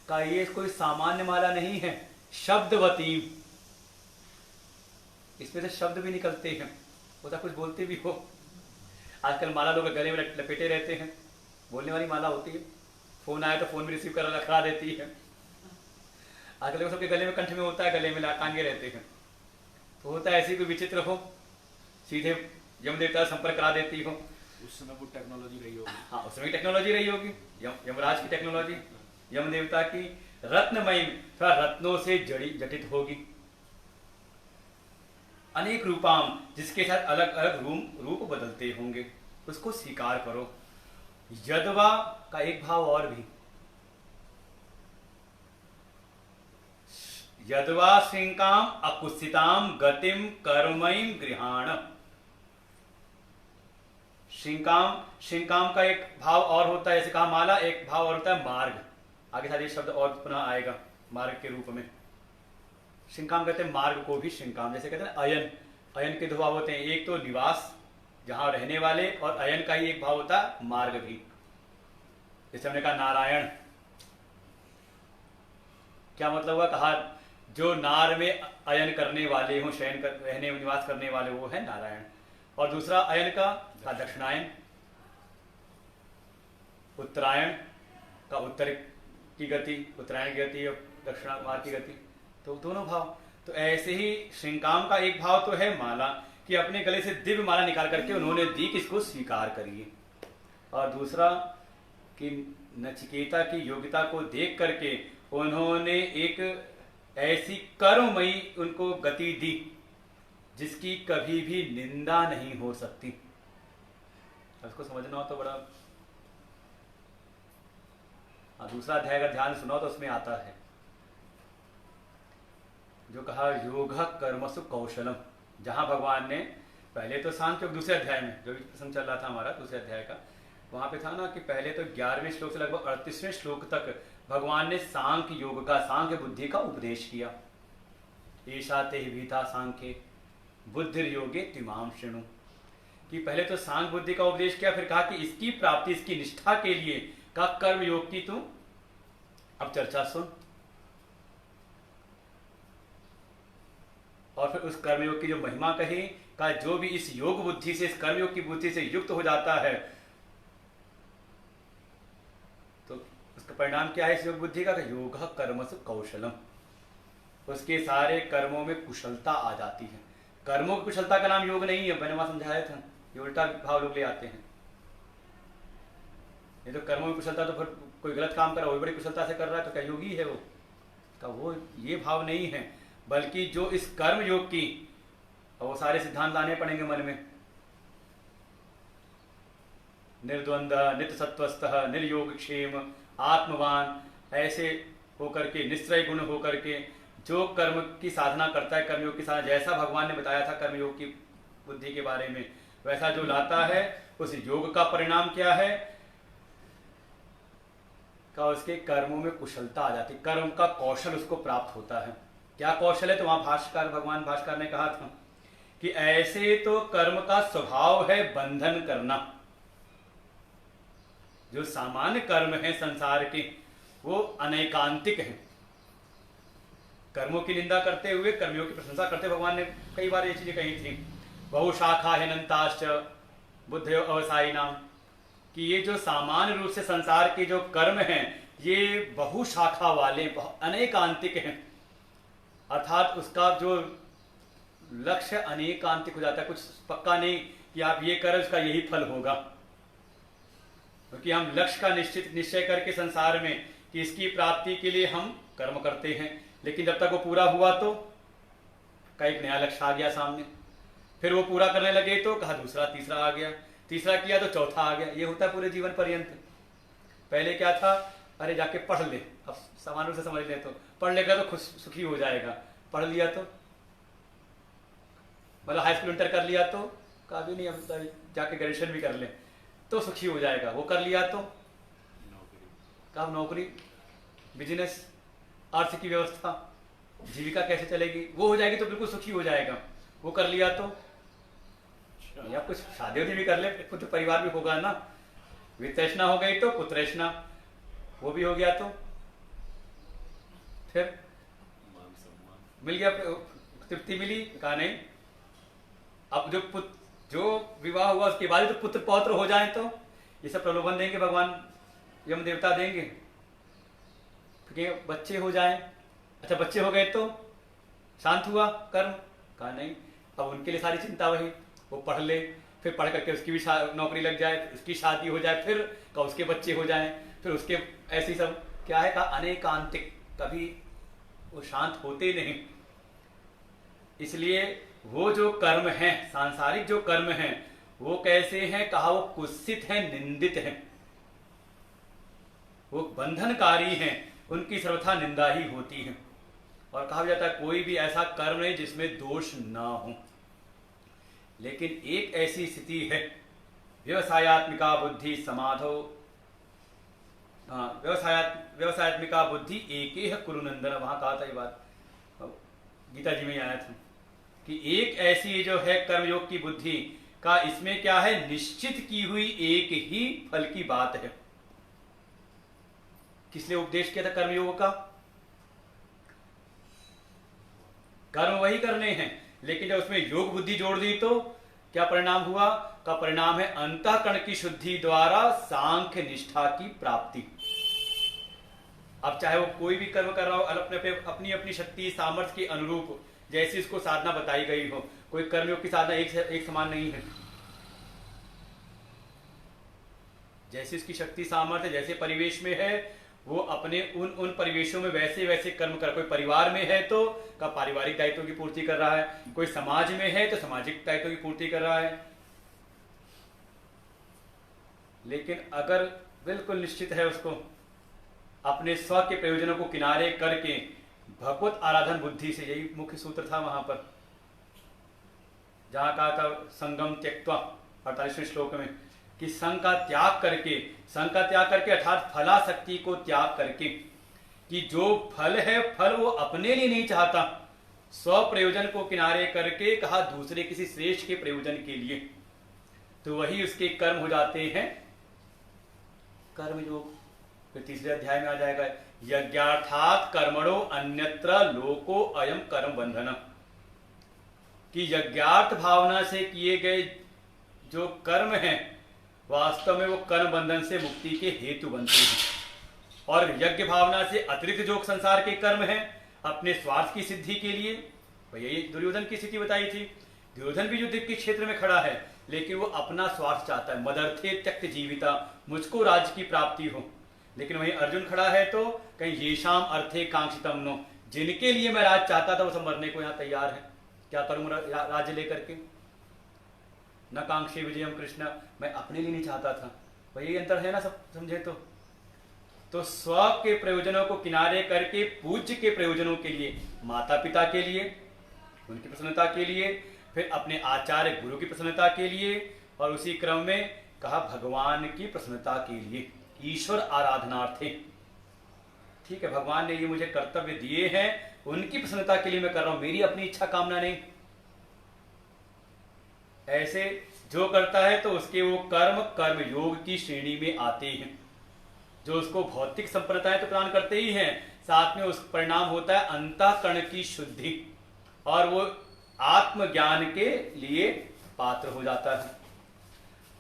का ये कोई सामान्य माला नहीं है, शब्दवती, इसमें से शब्द भी निकलते हैं, होता कुछ बोलते भी हो। आजकल माला लोग गले में लपेटे रहते हैं, बोलने वाली माला होती है, फोन आया तो फोन भी रिसीव कर रखा देती है। आजकल लोग सबके गले में, कंठ में होता है, गले में टांगे रहते हैं, तो होता है ऐसी कोई विचित्र हो, सीधे यम देवता संपर्क करा देती हो। उस समय वो टेक्नोलॉजी रही होगी। हाँ, उस समय टेक्नोलॉजी रही होगी, यमराज की टेक्नोलॉजी, यम देवता की रत्नमयी, थोड़ा रत्नों से जटित होगी। अनेक रूपाम, जिसके साथ अलग अलग रूप बदलते होंगे, उसको स्वीकार करो। यदवा का एक भाव और भी, यदवा श्रृंगाम अकुत्सिताम गतिम कर्मयीम गृहाण। श्रृंगाम का एक भाव और होता है, जैसे कहा माला, एक भाव और होता है मार्ग, आगे सारे शब्द और पुनः आएगा मार्ग के रूप में। श्रृंगाम कहते हैं मार्ग को भी श्रृंगाम, जैसे कहते हैं अयन, अयन के दो भाव होते हैं, एक तो निवास जहां रहने वाले, और अयन का ही एक भाव होता है मार्ग भी। जैसे हमने कहा नारायण, क्या मतलब हुआ? कहा जो नार में अयन करने वाले हो, रहने निवास करने वाले, वो है नारायण। और दूसरा अयन का दक्षिणायन, उत्तरायण का उत्तर की गति, उत्तरायण की गति और दक्षिणायन की गति, तो दोनों भाव। तो ऐसे ही श्रृंगाम का एक भाव तो है माला, कि अपने गले से दिव्य माला निकाल करके उन्होंने दी कि इसको स्वीकार करिए। और दूसरा कि नचिकेता की योग्यता को देख करके उन्होंने एक ऐसी कर्ममयी उनको गति दी जिसकी कभी भी निंदा नहीं हो सकती। उसको समझना हो तो बड़ा, दूसरा अध्याय अगर ध्यान सुनो तो उसमें आता है जो कहा योग कर्मसु कौशलम, जहां भगवान ने पहले तो सांख्य, दूसरे अध्याय में जो भी प्रसंग चल रहा था हमारा दूसरे अध्याय का, वहां पे था ना कि पहले तो 11वें श्लोक से लगभग 38वें श्लोक तक भगवान ने सांख्य योग का, सांख्य बुद्धि का उपदेश किया। ईशा ते भीता सांख्य बुद्धि योगे तिमाम शृणु, कि पहले तो सांख्य बुद्धि का उपदेश किया, फिर कहा कि इसकी प्राप्ति, इसकी निष्ठा के लिए का कर्म योग की तू अब चर्चा सुन। और फिर उस कर्मयोग की जो महिमा कही, का जो भी इस योग बुद्धि से, इस कर्मयोग की बुद्धि से युक्त हो जाता है तो उसका परिणाम क्या है इस योग बुद्धि का? योग कर्मसु कौशलम, उसके सारे कर्मों में कुशलता आ जाती है। कर्मों की कुशलता का नाम योग नहीं है, मैंने वहां समझाया था, ये उल्टा भाव लोग ले आते हैं। ये तो कर्मों में कुशलता, तो फिर कोई गलत काम कर रहा है वो बड़ी कुशलता से कर रहा है तो क्या योगी है वो? का वो ये भाव नहीं है, बल्कि जो इस कर्म योग की, वो सारे सिद्धांत लाने पड़ेंगे मन में। निर्द्वंद, नित्य सत्वस्थ, निर्योग क्षेम, आत्मवान, ऐसे होकर के, निश्चय गुण होकर के जो कर्म की साधना करता है, कर्मयोग की साधना, जैसा भगवान ने बताया था कर्मयोग की बुद्धि के बारे में, वैसा जो लाता है, उस योग का परिणाम क्या है? का उसके कर्मों में कुशलता आ जाती, कर्म का कौशल उसको प्राप्त होता है। क्या कौशल है? तो वहां भाष्यकार, भगवान भाष्यकार ने कहा था कि ऐसे तो कर्म का स्वभाव है बंधन करना। जो सामान्य कर्म है संसार के वो अनैकांतिक है। कर्मों की निंदा करते हुए कर्मियों की प्रशंसा करते भगवान ने कई बार ये चीजें कही थी। बहुशाखा हिनंताश्च बुद्धयो अवसायी नाम, कि ये जो सामान्य रूप से संसार के जो कर्म हैं ये बहुशाखा वाले, अनेकांतिक हैं, अर्थात उसका जो लक्ष्य अनेकांतिक हो जाता है, कुछ पक्का नहीं कि आप ये करें उसका यही फल होगा, क्योंकि हम लक्ष्य का निश्चय करके संसार में कि इसकी प्राप्ति के लिए हम कर्म करते हैं, लेकिन जब तक वो पूरा हुआ तो का एक नया लक्ष्य आ गया सामने, फिर वो पूरा करने लगे तो कहा दूसरा, तीसरा आ गया, तीसरा किया तो चौथा आ गया। ये होता है पूरे जीवन पर्यंत। पहले क्या था, अरे जाके पढ़ ले, अब सामान्य रूप से समझ ले, तो पढ़ लेगा तो खुश सुखी हो जाएगा, पढ़ लिया तो मतलब हाई स्कूल इंटर कर लिया तो कहा भी नहीं, अब जाके ग्रेजुएशन भी कर ले तो सुखी हो जाएगा, वो कर लिया तो कहा नौकरी, बिजनेस, अर्थ की व्यवस्था, जीविका कैसे चलेगी, वो हो जाएगी तो बिल्कुल सुखी हो जाएगा, वो कर लिया तो या कुछ शादी वादी भी कर ले, पुत्र परिवार भी होगा ना, वित्तृष्णा हो गई तो पुत्रेष्णा, वो भी हो गया तो फिर मिल गया, तृप्ति मिली, कहा नहीं अब जो विवाह हुआ उसके बाद तो पुत्र पौत्र हो जाए तो ये सब प्रलोभन देंगे भगवान, यम देवता देंगे, फिर बच्चे हो जाएं, अच्छा बच्चे हो गए तो शांत हुआ कर्म, कहा नहीं अब उनके लिए सारी चिंता वही, वो पढ़ ले, फिर पढ़ करके उसकी भी नौकरी लग जाए, उसकी शादी हो जाए, फिर का उसके बच्चे हो जाएं, फिर उसके ऐसी सब क्या है, कहा अनेकांतिक, कभी वो शांत होते नहीं। इसलिए वो जो कर्म हैं, सांसारिक जो कर्म हैं, वो कैसे हैं, कहा वो कुत्सित हैं, निंदित हैं, वो बंधनकारी हैं, उनकी सर्वथा निंदा ही होती है। और कहा जाता है कोई भी ऐसा कर्म नहीं जिसमें दोष ना हो, लेकिन एक ऐसी स्थिति है, व्यवसायत्मिका बुद्धि समाधो, व्यवसायत्मिका बुद्धि एकेह कुरुनंदन, वहां कहा था ये बात, गीता जी में आया था कि एक ऐसी जो है कर्मयोग की बुद्धि का, इसमें क्या है, निश्चित की हुई एक ही फल की बात है। किस लिए उपदेश किया था कर्मयोग का? कर्म वही करने हैं, लेकिन जब उसमें योग बुद्धि जोड़ दी तो क्या परिणाम हुआ, का परिणाम है अंतःकरण की शुद्धि द्वारा सांख्य निष्ठा की प्राप्ति। अब चाहे वो कोई भी कर्म कर रहा हो, अपनी अपनी शक्ति सामर्थ्य के अनुरूप जैसी इसको साधना बताई गई हो, कोई कर्मयोग की साधना एक समान नहीं है। जैसी उसकी शक्ति सामर्थ्य जैसे परिवेश में है, वो अपने उन परिवेशों में वैसे वैसे कर्म कर। कोई परिवार में है तो का पारिवारिक दायित्वों की पूर्ति कर रहा है, कोई समाज में है तो सामाजिक दायित्वों की पूर्ति कर रहा है। लेकिन अगर बिल्कुल निश्चित है उसको अपने स्व के प्रयोजनों को किनारे करके भगवत आराधन बुद्धि से, यही मुख्य सूत्र था वहां पर जहां कहा था संगम त्यक्त्वा 48वें श्लोक में, कि संग का त्याग करके अर्थात फलासक्ति को त्याग करके, कि जो फल है फल वो अपने लिए नहीं चाहता, स्व प्रयोजन को किनारे करके कहा दूसरे किसी श्रेष्ठ के प्रयोजन के लिए, तो वही उसके कर्म हो जाते हैं कर्मयोग। फिर तीसरे अध्याय में आ जाएगा यज्ञार्थात् कर्मणो अन्यत्र लोको अयम कर्म बंधन, कि यज्ञार्थ भावना से किए गए जो कर्म हैं वास्तव में वो कर्म बंधन से मुक्ति के हेतु बनते हैं। और यज्ञ भावना से अतिरिक्त जो संसार के कर्म हैं अपने स्वार्थ की सिद्धि के लिए, यही दुर्योधन की स्थिति बताई थी। दुर्योधन भी युद्ध के क्षेत्र में खड़ा है लेकिन वो अपना स्वार्थ चाहता है, मदर्थे त्यक्त जीविता, मुझको राज्य की प्राप्ति हो। लेकिन वहीं अर्जुन खड़ा है तो कहीं येषाम अर्थे कांक्षितम नो, जिनके लिए मैं राज चाहता था वो सब मरने को यहाँ तैयार है, क्या करूं राज्य लेकर के, न कांक्षी विजयम कृष्ण, मैं अपने लिए नहीं चाहता था। वही अंतर है ना, सब समझे तो स्व के प्रयोजनों को किनारे करके पूज्य के प्रयोजनों के लिए, माता पिता के लिए उनकी प्रसन्नता के लिए, फिर अपने आचार्य गुरु की प्रसन्नता के लिए, और उसी क्रम में कहा भगवान की प्रसन्नता के लिए, ईश्वर आराधनार्थे। ठीक है, भगवान ने ये मुझे कर्तव्य दिए हैं, उनकी प्रसन्नता के लिए मैं कर रहा हूं, मेरी अपनी इच्छा कामना नहीं। ऐसे जो करता है तो उसके वो कर्म योग की श्रेणी में आते हैं। जो उसको भौतिक संपन्नताएं तो प्रदान करते ही हैं, साथ में उस परिणाम होता है अंतःकरण की शुद्धि, और वो आत्मज्ञान के लिए पात्र हो जाता है।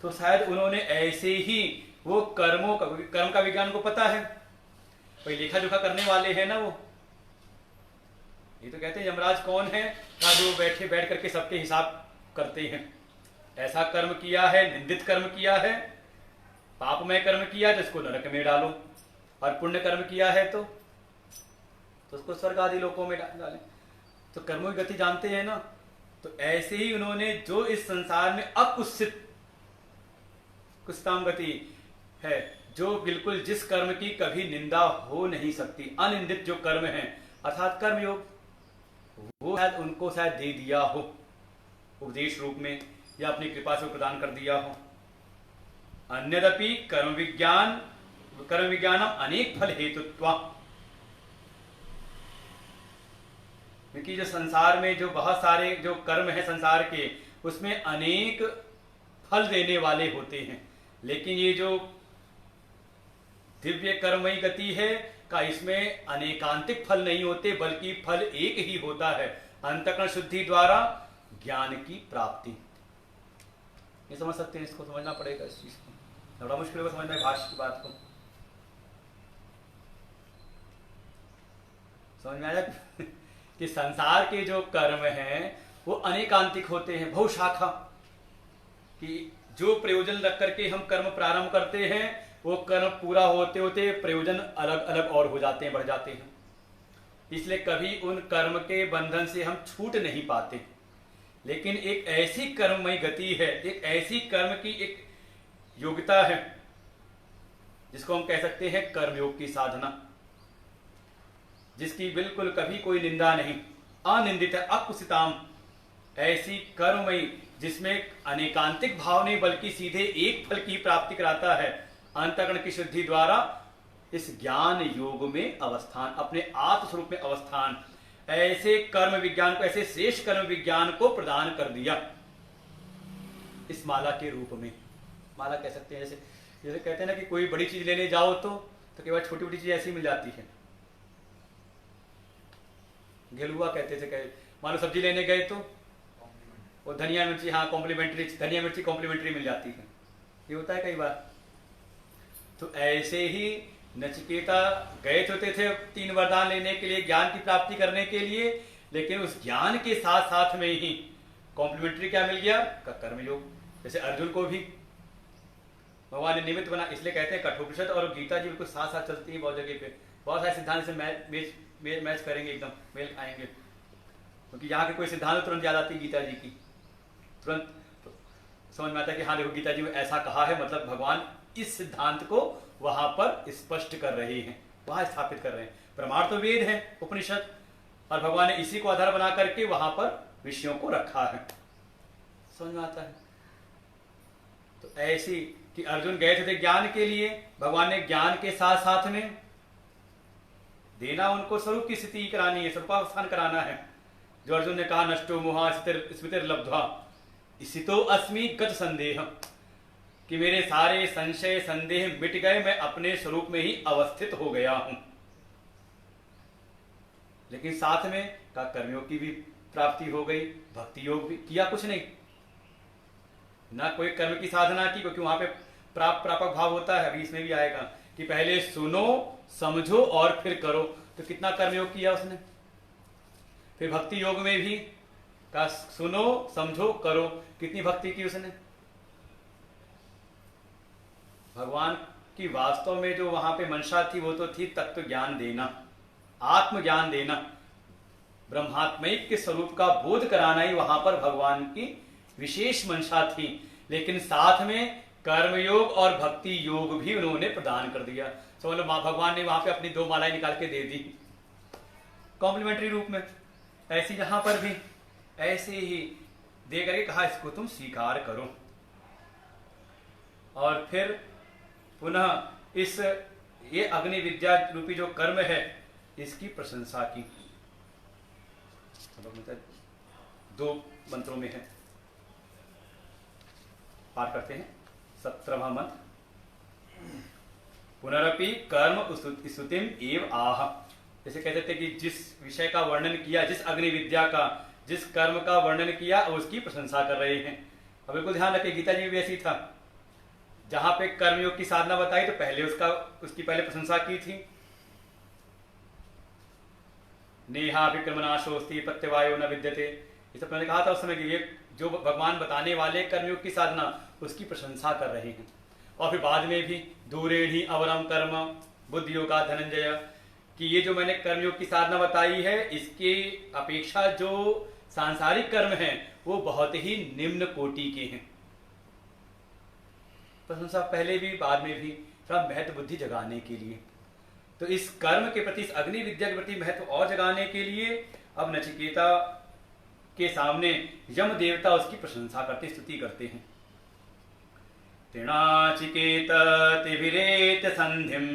तो शायद उन्होंने ऐसे ही वो कर्म का विज्ञान को पता है, भाई लेखा जोखा करने वाले हैं ना वो, ये तो कहते हैं यमराज कौन है, जो बैठ करके सबके हिसाब करते हैं। ऐसा कर्म किया है, निंदित कर्म किया है, पापमय कर्म किया है तो इसको नरक में डालो, और पुण्य कर्म किया है तो उसको स्वर्ग आदि लोकों में डालें। तो कर्मों की गति जानते हैं ना। तो ऐसे ही उन्होंने जो इस संसार में अकुत्सित कुत्सिताम गति है, जो बिल्कुल जिस कर्म की कभी निंदा हो नहीं सकती, अनिंदित जो कर्म है अर्थात कर्मयोग, वो शायद उनको शायद दे दिया हो उपदेश रूप में, या अपनी कृपा से प्रदान कर दिया हो। अन्यदपि कर्म विज्ञानम अनेक फल हेतुत्वा, क्योंकि जो संसार में जो बहुत सारे जो कर्म है संसार के, उसमें अनेक फल देने वाले होते हैं, लेकिन ये जो दिव्य कर्ममयी गति है का इसमें अनेकांतिक फल नहीं होते, बल्कि फल एक ही होता है, अंतःकरण शुद्धि द्वारा ज्ञान की प्राप्ति। ये समझ सकते हैं, इसको समझना पड़ेगा, इस चीज को थोड़ा मुश्किल होगा समझना भाष्य की बात को। समझ में आया कि संसार के जो कर्म हैं वो अनेकांतिक होते हैं, बहुशाखा, कि जो प्रयोजन रख करके हम कर्म प्रारंभ करते हैं वो कर्म पूरा होते होते प्रयोजन अलग अलग और हो जाते हैं, बढ़ जाते हैं। इसलिए कभी उन कर्म के बंधन से हम छूट नहीं पाते। लेकिन एक ऐसी कर्ममय गति है, एक ऐसी कर्म की एक योग्यता है जिसको हम कह सकते हैं कर्मयोग की साधना, जिसकी बिल्कुल कभी कोई निंदा नहीं, अनिंदित अकुत्सिताम, ऐसी कर्ममयी जिसमें अनेकांतिक भाव नहीं बल्कि सीधे एक फल की प्राप्ति कराता है, अंतःकरण की शुद्धि द्वारा इस ज्ञान योग में अवस्थान, अपने आत्मस्वरूप में अवस्थान, ऐसे कर्म विज्ञान को, ऐसे श्रेष्ठ कर्म विज्ञान को प्रदान कर दिया इस माला के रूप में। माला कह सकते हैं, जैसे कहते हैं ना कि कोई बड़ी चीज लेने जाओ तो केवल छोटी छोटी चीज ऐसी मिल जाती है। घेलुआ कहते थे, मान लो सब्जी लेने गए तो वो धनिया मिर्ची, हाँ कॉम्प्लीमेंट्री, धनिया मिर्ची कॉम्प्लीमेंट्री मिल जाती है, ये होता है कई बार। तो ऐसे ही नचिकेता गए होते थे 3 वरदान लेने के लिए, ज्ञान की प्राप्ति करने के लिए, लेकिन उस ज्ञान के साथ साथ में ही कॉम्प्लीमेंट्री क्या मिल गया का कर्मयोग। जैसे अर्जुन को भी भगवान ने निमित्त बना, इसलिए कहते हैं कठोपनिषद और गीता जी बिल्कुल साथ साथ चलती है बहुत जगह पे। बहुत सारे सिद्धांत से मैच करेंगे, एकदम मेल खाएंगे, क्योंकि यहाँ के कोई सिद्धांत तुरंत याद आती है गीता जी की, तुरंत समझ में आता है कि हाँ देखो गीता जी में ऐसा कहा है, मतलब भगवान इस सिद्धांत को वहां पर स्पष्ट कर रहे हैं, वहां स्थापित कर रहे हैं। प्रमाण तो वेद है, उपनिषद, और भगवान ने इसी को आधार बना करके वहां पर विषयों को रखा है। समझ में आता है। तो ऐसी कि अर्जुन गए थे ज्ञान के लिए, भगवान ने ज्ञान के साथ साथ में देना, उनको स्वरूप की स्थिति करानी है, स्वरूपावस्थान कराना है। जो अर्जुन ने कहा नष्टो मोहा स्मृतिर लब्ध्वा इसितो अस्मि गत संदेह, कि मेरे सारे संशय संदेह मिट गए, मैं अपने स्वरूप में ही अवस्थित हो गया हूं। लेकिन साथ में का कर्मियों की भी प्राप्ति हो गई, भक्ति योग भी किया, कुछ नहीं ना कोई कर्म की साधना की, क्योंकि वहां पे प्रापक भाव होता है। अभी इसमें भी आएगा कि पहले सुनो समझो और फिर करो, तो कितना कर्मयोग किया उसने। फिर भक्ति योग में भी का सुनो समझो करो, कितनी भक्ति की उसने। भगवान की वास्तव में जो वहां पे मंशा थी वो तो थी तत्व ज्ञान देना, आत्मज्ञान देना, ब्रह्मात्मैक के स्वरूप का बोध कराना ही वहां पर भगवान की विशेष मंशा थी। लेकिन साथ में कर्मयोग और भक्ति योग भी उन्होंने प्रदान कर दिया। समझ लो भगवान ने वहां पे अपनी 2 मालाएं निकाल के दे दी कॉम्प्लीमेंट्री रूप में। ऐसी यहां पर भी ऐसे ही दे करके कहा इसको तुम स्वीकार करो, और फिर पुनः इस ये अग्नि विद्या रूपी जो कर्म है इसकी प्रशंसा की। 2 मंत्रों में है, पाठ करते हैं। 17वां मंत्र, पुनरपि कर्म स्तुतिम एव आह। जैसे कहते थे कि जिस विषय का वर्णन किया, जिस अग्नि विद्या का, जिस कर्म का वर्णन किया, उसकी प्रशंसा कर रहे हैं। अब बिल्कुल ध्यान रखिए, गीता जी भी ऐसी था, जहां पे कर्मयोग की साधना बताई तो पहले उसकी पहले प्रशंसा की थी। नेहा विक्रमनाशोस्ति प्रत्यवायो न विद्यते, ये सब मैंने कहा था उस समय कि ये जो भगवान बताने वाले कर्मयोग की साधना उसकी प्रशंसा कर रहे हैं। और फिर बाद में भी दूरेणी अवरम कर्म बुद्धि योगा धनंजय, कि ये जो मैंने कर्मयोग की साधना बताई है इसके अपेक्षा जो सांसारिक कर्म हैं वो बहुत ही निम्न कोटि के हैं। प्रशंसा पहले भी बाद में भी थोड़ा महत्व बुद्धि जगाने के लिए। तो इस कर्म के प्रति, इस अग्नि विद्या के प्रति महत्व और जगाने के लिए अब नचिकेता के सामने यम देवता उसकी प्रशंसा करते, स्तुति करते हैं। तृणाचिकेत तिभिरेत संधिम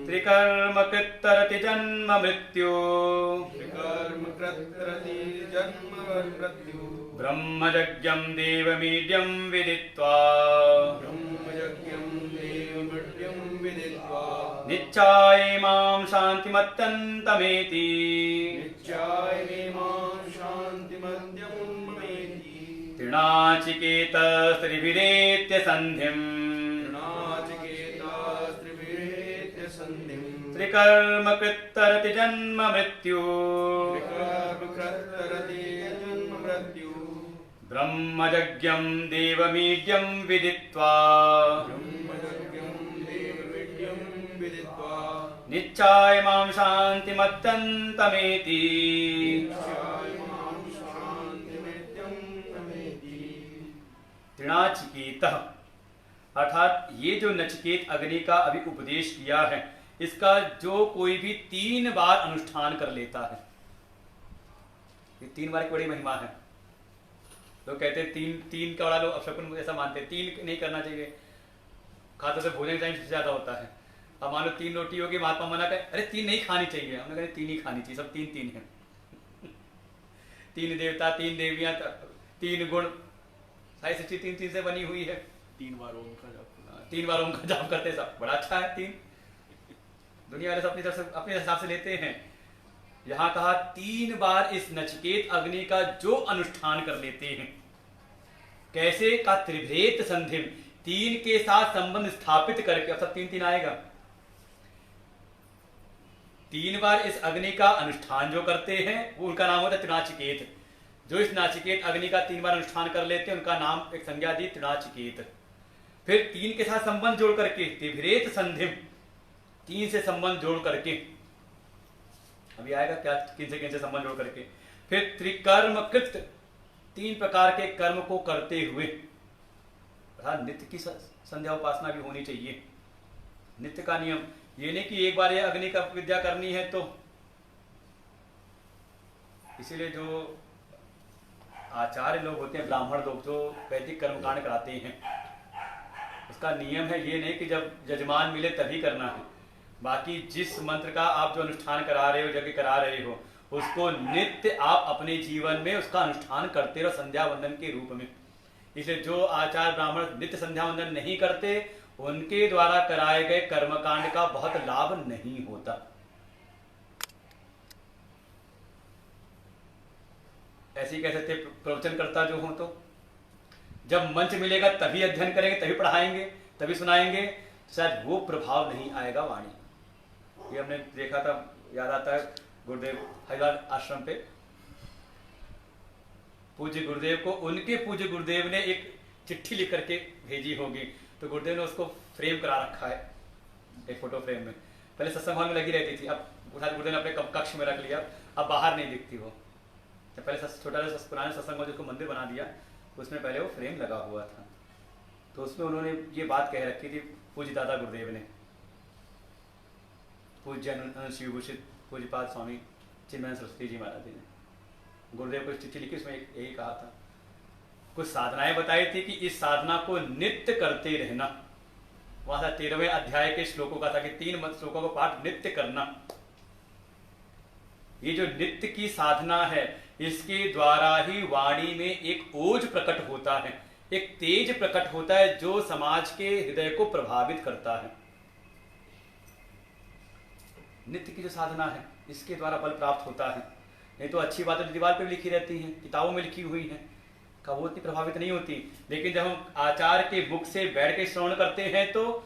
त्रिकर्म कृत्तरति जन्म मृत्यु ब्रह्मयज्ञं देवमीड्यं विदित्वा निच्चायेमां शान्तिमत्यन्तमेति तृणाचिकेत स्त्रिभिरेत्य सन्धिम् त्रिकर्म कृत्तरति जन्म मृत्यु ब्रह्मयज्ञं देवमीड्यं विदित्वा निच्चायमां शान्तिमत्यन्तमेति। तृणाचिकेतः, अर्थात ये जो नचिकेत अग्नि का अभी उपदेश किया है इसका जो कोई भी 3 बार अनुष्ठान कर लेता है, ये 3 बार की बड़ी महिमा है। लोग कहते हैं तीन का बड़ा लोग अपशकुन ऐसा मानते हैं, 3 नहीं करना चाहिए, खाते से भोजन टाइम से ज्यादा होता है। अब मान लो 3 रोटी होगी, महात्मा मना करे अरे 3 नहीं खानी चाहिए, हमने कहा 3 ही खानी चाहिए, सब 3 है। 3 देवता, 3 देवियां, 3 गुण, सारी सृष्टि 3 से बनी हुई है। 3 बार ओम का जाप, 3 बार ओम का जाप करते सब, बड़ा अच्छा है। 3 दुनिया वाले सब अपनी तरफ से अपने हिसाब से लेते हैं, यहां कहा 3 बार इस नचिकेत अग्नि का जो अनुष्ठान कर लेते हैं, कैसे का त्रिभेद संधिम, 3 के साथ संबंध स्थापित करके, अब सब 3 आएगा। 3 बार इस अग्नि का अनुष्ठान जो करते हैं वो उनका नाम होता है तृणाचिकेत। जो इस नाचिकेत अग्नि का 3 बार अनुष्ठान कर लेते हैं उनका नाम एक संज्ञा दी त्रिनाचिकेत। फिर 3 के साथ संबंध जोड़ करके तिभरेत संधिम, 3 से संबंध जोड़ करके, अभी आएगा क्या किन से संबंध जोड़ करके। फिर त्रिकर्म कृत, 3 प्रकार के कर्म को करते हुए, नित्य की संध्या उपासना भी होनी चाहिए। नित्य का नियम ये नहीं कि एक बार ये अग्नि का विद्या करनी है तो, इसीलिए जो आचार्य लोग होते हैं, ब्राह्मण लोग जो वैदिक कर्मकांड कराते हैं, उसका नियम है ये नहीं कि जब यजमान मिले तभी करना है। बाकी जिस मंत्र का आप जो अनुष्ठान करा रहे हो, यज्ञ करा रहे हो, उसको नित्य आप अपने जीवन में उसका अनुष्ठान करते रहो संध्या वंदन के रूप में। इसलिए जो आचार्य ब्राह्मण नित्य संध्या वंदन नहीं करते, उनके द्वारा कराए गए कर्मकांड का बहुत लाभ नहीं होता। ऐसे ही कह सकते प्रवचनकर्ता जो हो, तो जब मंच मिलेगा तभी अध्ययन करेंगे, तभी पढ़ाएंगे, तभी सुनाएंगे, तो शायद वो प्रभाव नहीं आएगा वाणी। ये हमने देखा था, याद आता है गुरुदेव हरिद्वार आश्रम पे पूज्य गुरुदेव को उनके पूज्य गुरुदेव ने एक चिट्ठी लिख करके भेजी होगी, तो गुरुदेव ने उसको फ्रेम करा रखा है एक फोटो फ्रेम में। पहले सत्संग हॉल में लगी रहती थी, अब उठा गुरुदेव ने अपने कक्ष में रख लिया, अब बाहर नहीं दिखती वो। तो पहले छोटा सा पुराने सत्संग हॉल जिसको मंदिर बना दिया, उसमें पहले वो फ्रेम लगा हुआ था, तो उसमें उन्होंने ये बात कह रखी थी पूज्य दादा गुरुदेव ने, पूज्य शिवभूषित पूज्यपाद स्वामी चिन्मय सरस्वती जी महाराज जी ने गुरुदेव को चिट्ठी लिखी, उसमें यही कहा था। कुछ साधनाएं बताई थी कि इस साधना को नित्य करते रहना। वहां 13वें अध्याय के श्लोकों का था कि 3 श्लोकों को पाठ नित्य करना। ये जो नित्य की साधना है, इसके द्वारा ही वाणी में एक ओज प्रकट होता है, एक तेज प्रकट होता है जो समाज के हृदय को प्रभावित करता है। नित्य की जो साधना है, इसके द्वारा बल प्राप्त होता है। नहीं तो अच्छी बातें तो दीवार पे भी लिखी रहती हैं, किताबों में लिखी हुई हैं, का वो इतनी प्रभावित नहीं होती। लेकिन जब हम आचार्य के मुख से बैठ के श्रवण करते हैं तो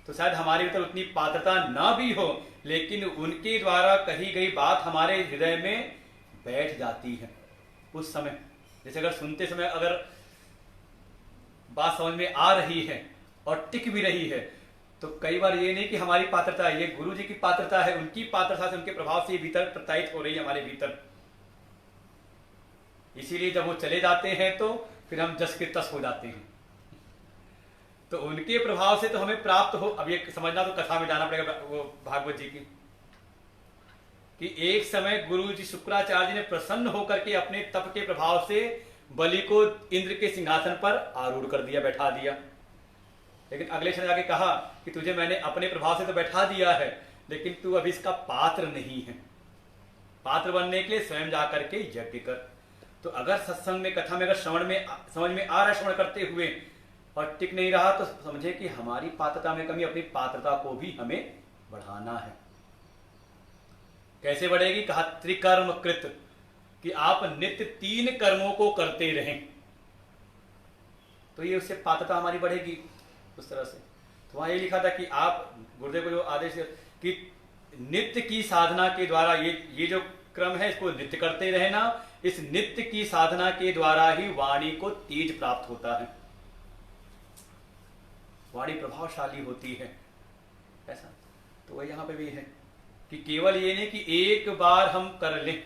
शायद हमारे भीतर उतनी पात्रता ना भी हो, लेकिन उनके द्वारा कही गई बात हमारे हृदय में बैठ जाती है उस समय। जैसे अगर सुनते समय अगर बात समझ में आ रही है और टिक भी रही है, तो कई बार ये नहीं कि हमारी पात्रता है, ये गुरु जी की पात्रता है, उनकी पात्रता से, उनके प्रभाव से ये भीतर प्रत्यायित हो रही है हमारे भीतर। इसीलिए जब वो चले जाते हैं तो फिर हम जस के तस हो जाते हैं। तो उनके प्रभाव से तो हमें प्राप्त हो, अब ये समझना तो कथा में जाना पड़ेगा वो भागवत जी की, कि एक समय गुरु जी शुक्राचार्य जी ने प्रसन्न होकर के अपने तप के प्रभाव से बलि को इंद्र के सिंहासन पर आरूढ़ कर दिया, बैठा दिया। लेकिन अगले क्षण जाके कहा कि तुझे मैंने अपने प्रभाव से तो बैठा दिया है, लेकिन तू अभी इसका पात्र नहीं है, पात्र बनने के लिए स्वयं जाकर के यज्ञ कर। तो अगर सत्संग में, कथा में अगर श्रवण में समझ में आ रहा, श्रवण करते हुए और टिक नहीं रहा, तो समझे कि हमारी पात्रता में कमी, अपनी पात्रता को भी हमें बढ़ाना है। कैसे बढ़ेगी? कहा त्रिकर्म कृत, कि आप नित्य 3 कर्मों को करते रहें, तो ये उससे पात्रता हमारी बढ़ेगी उस तरह से। तो वहां ये लिखा था कि आप, गुरुदेव को जो आदेश कि नित्य की साधना के द्वारा ये जो क्रम है इसको नित्य करते रहना। इस नित्य की साधना के द्वारा ही वाणी को तेज प्राप्त होता है, वाणी प्रभावशाली होती है। ऐसा तो वह यहां पे भी है कि केवल ये नहीं कि एक बार हम कर लें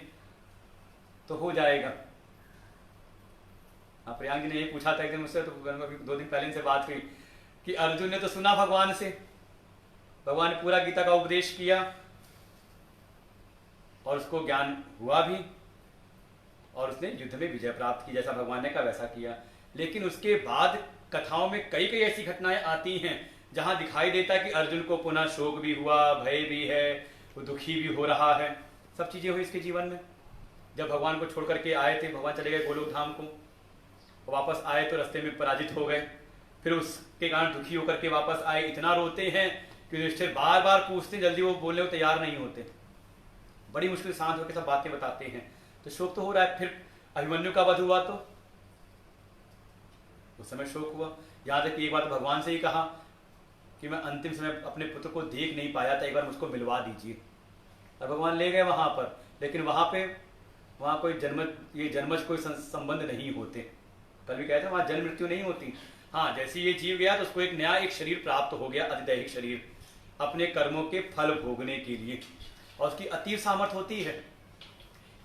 तो हो जाएगा। प्रियांक जी ने ये पूछा था एक दिन मुझसे, तो 2 दिन पहले से बात हुई कि अर्जुन ने तो सुना भगवान से, भगवान ने पूरा गीता का उपदेश किया और उसको ज्ञान हुआ भी और उसने युद्ध में विजय प्राप्त की, जैसा भगवान ने कहा वैसा किया। लेकिन उसके बाद कथाओं में कई कई ऐसी घटनाएं आती हैं जहां दिखाई देता है कि अर्जुन को पुनः शोक भी हुआ, भय भी है, वो दुखी भी हो रहा है, सब चीजें हुई इसके जीवन में। जब भगवान को छोड़ करके आए थे, भगवान चले गए गोलोक धाम को, वापस आए तो रास्ते में पराजित हो गए, फिर उसके कारण दुखी होकर के वापस आए। इतना रोते हैं कि युधिष्ठिर बार बार पूछते, जल्दी वो बोलने को तैयार नहीं होते, बड़ी मुश्किल शांत होकर सब बातें बताते हैं। तो शोक तो हो रहा है। फिर अभिमन्यु का वध हुआ तो उस समय शोक हुआ। यहां तक कि एक बार तो भगवान से ही कहा कि मैं अंतिम समय अपने पुत्र को देख नहीं पाया था, एक बार मुझको मिलवा दीजिए। और भगवान ले गए वहां पर, लेकिन वहां पे वहाँ कोई ये जन्मज कोई संबंध नहीं होते। कल भी कहते हैं वहाँ जन्म मृत्यु नहीं होती। हाँ, जैसे ये जीव गया तो उसको एक नया एक शरीर प्राप्त हो गया, अधिदैहिक शरीर, अपने कर्मों के फल भोगने के लिए, और उसकी अतीव सामर्थ्य होती है।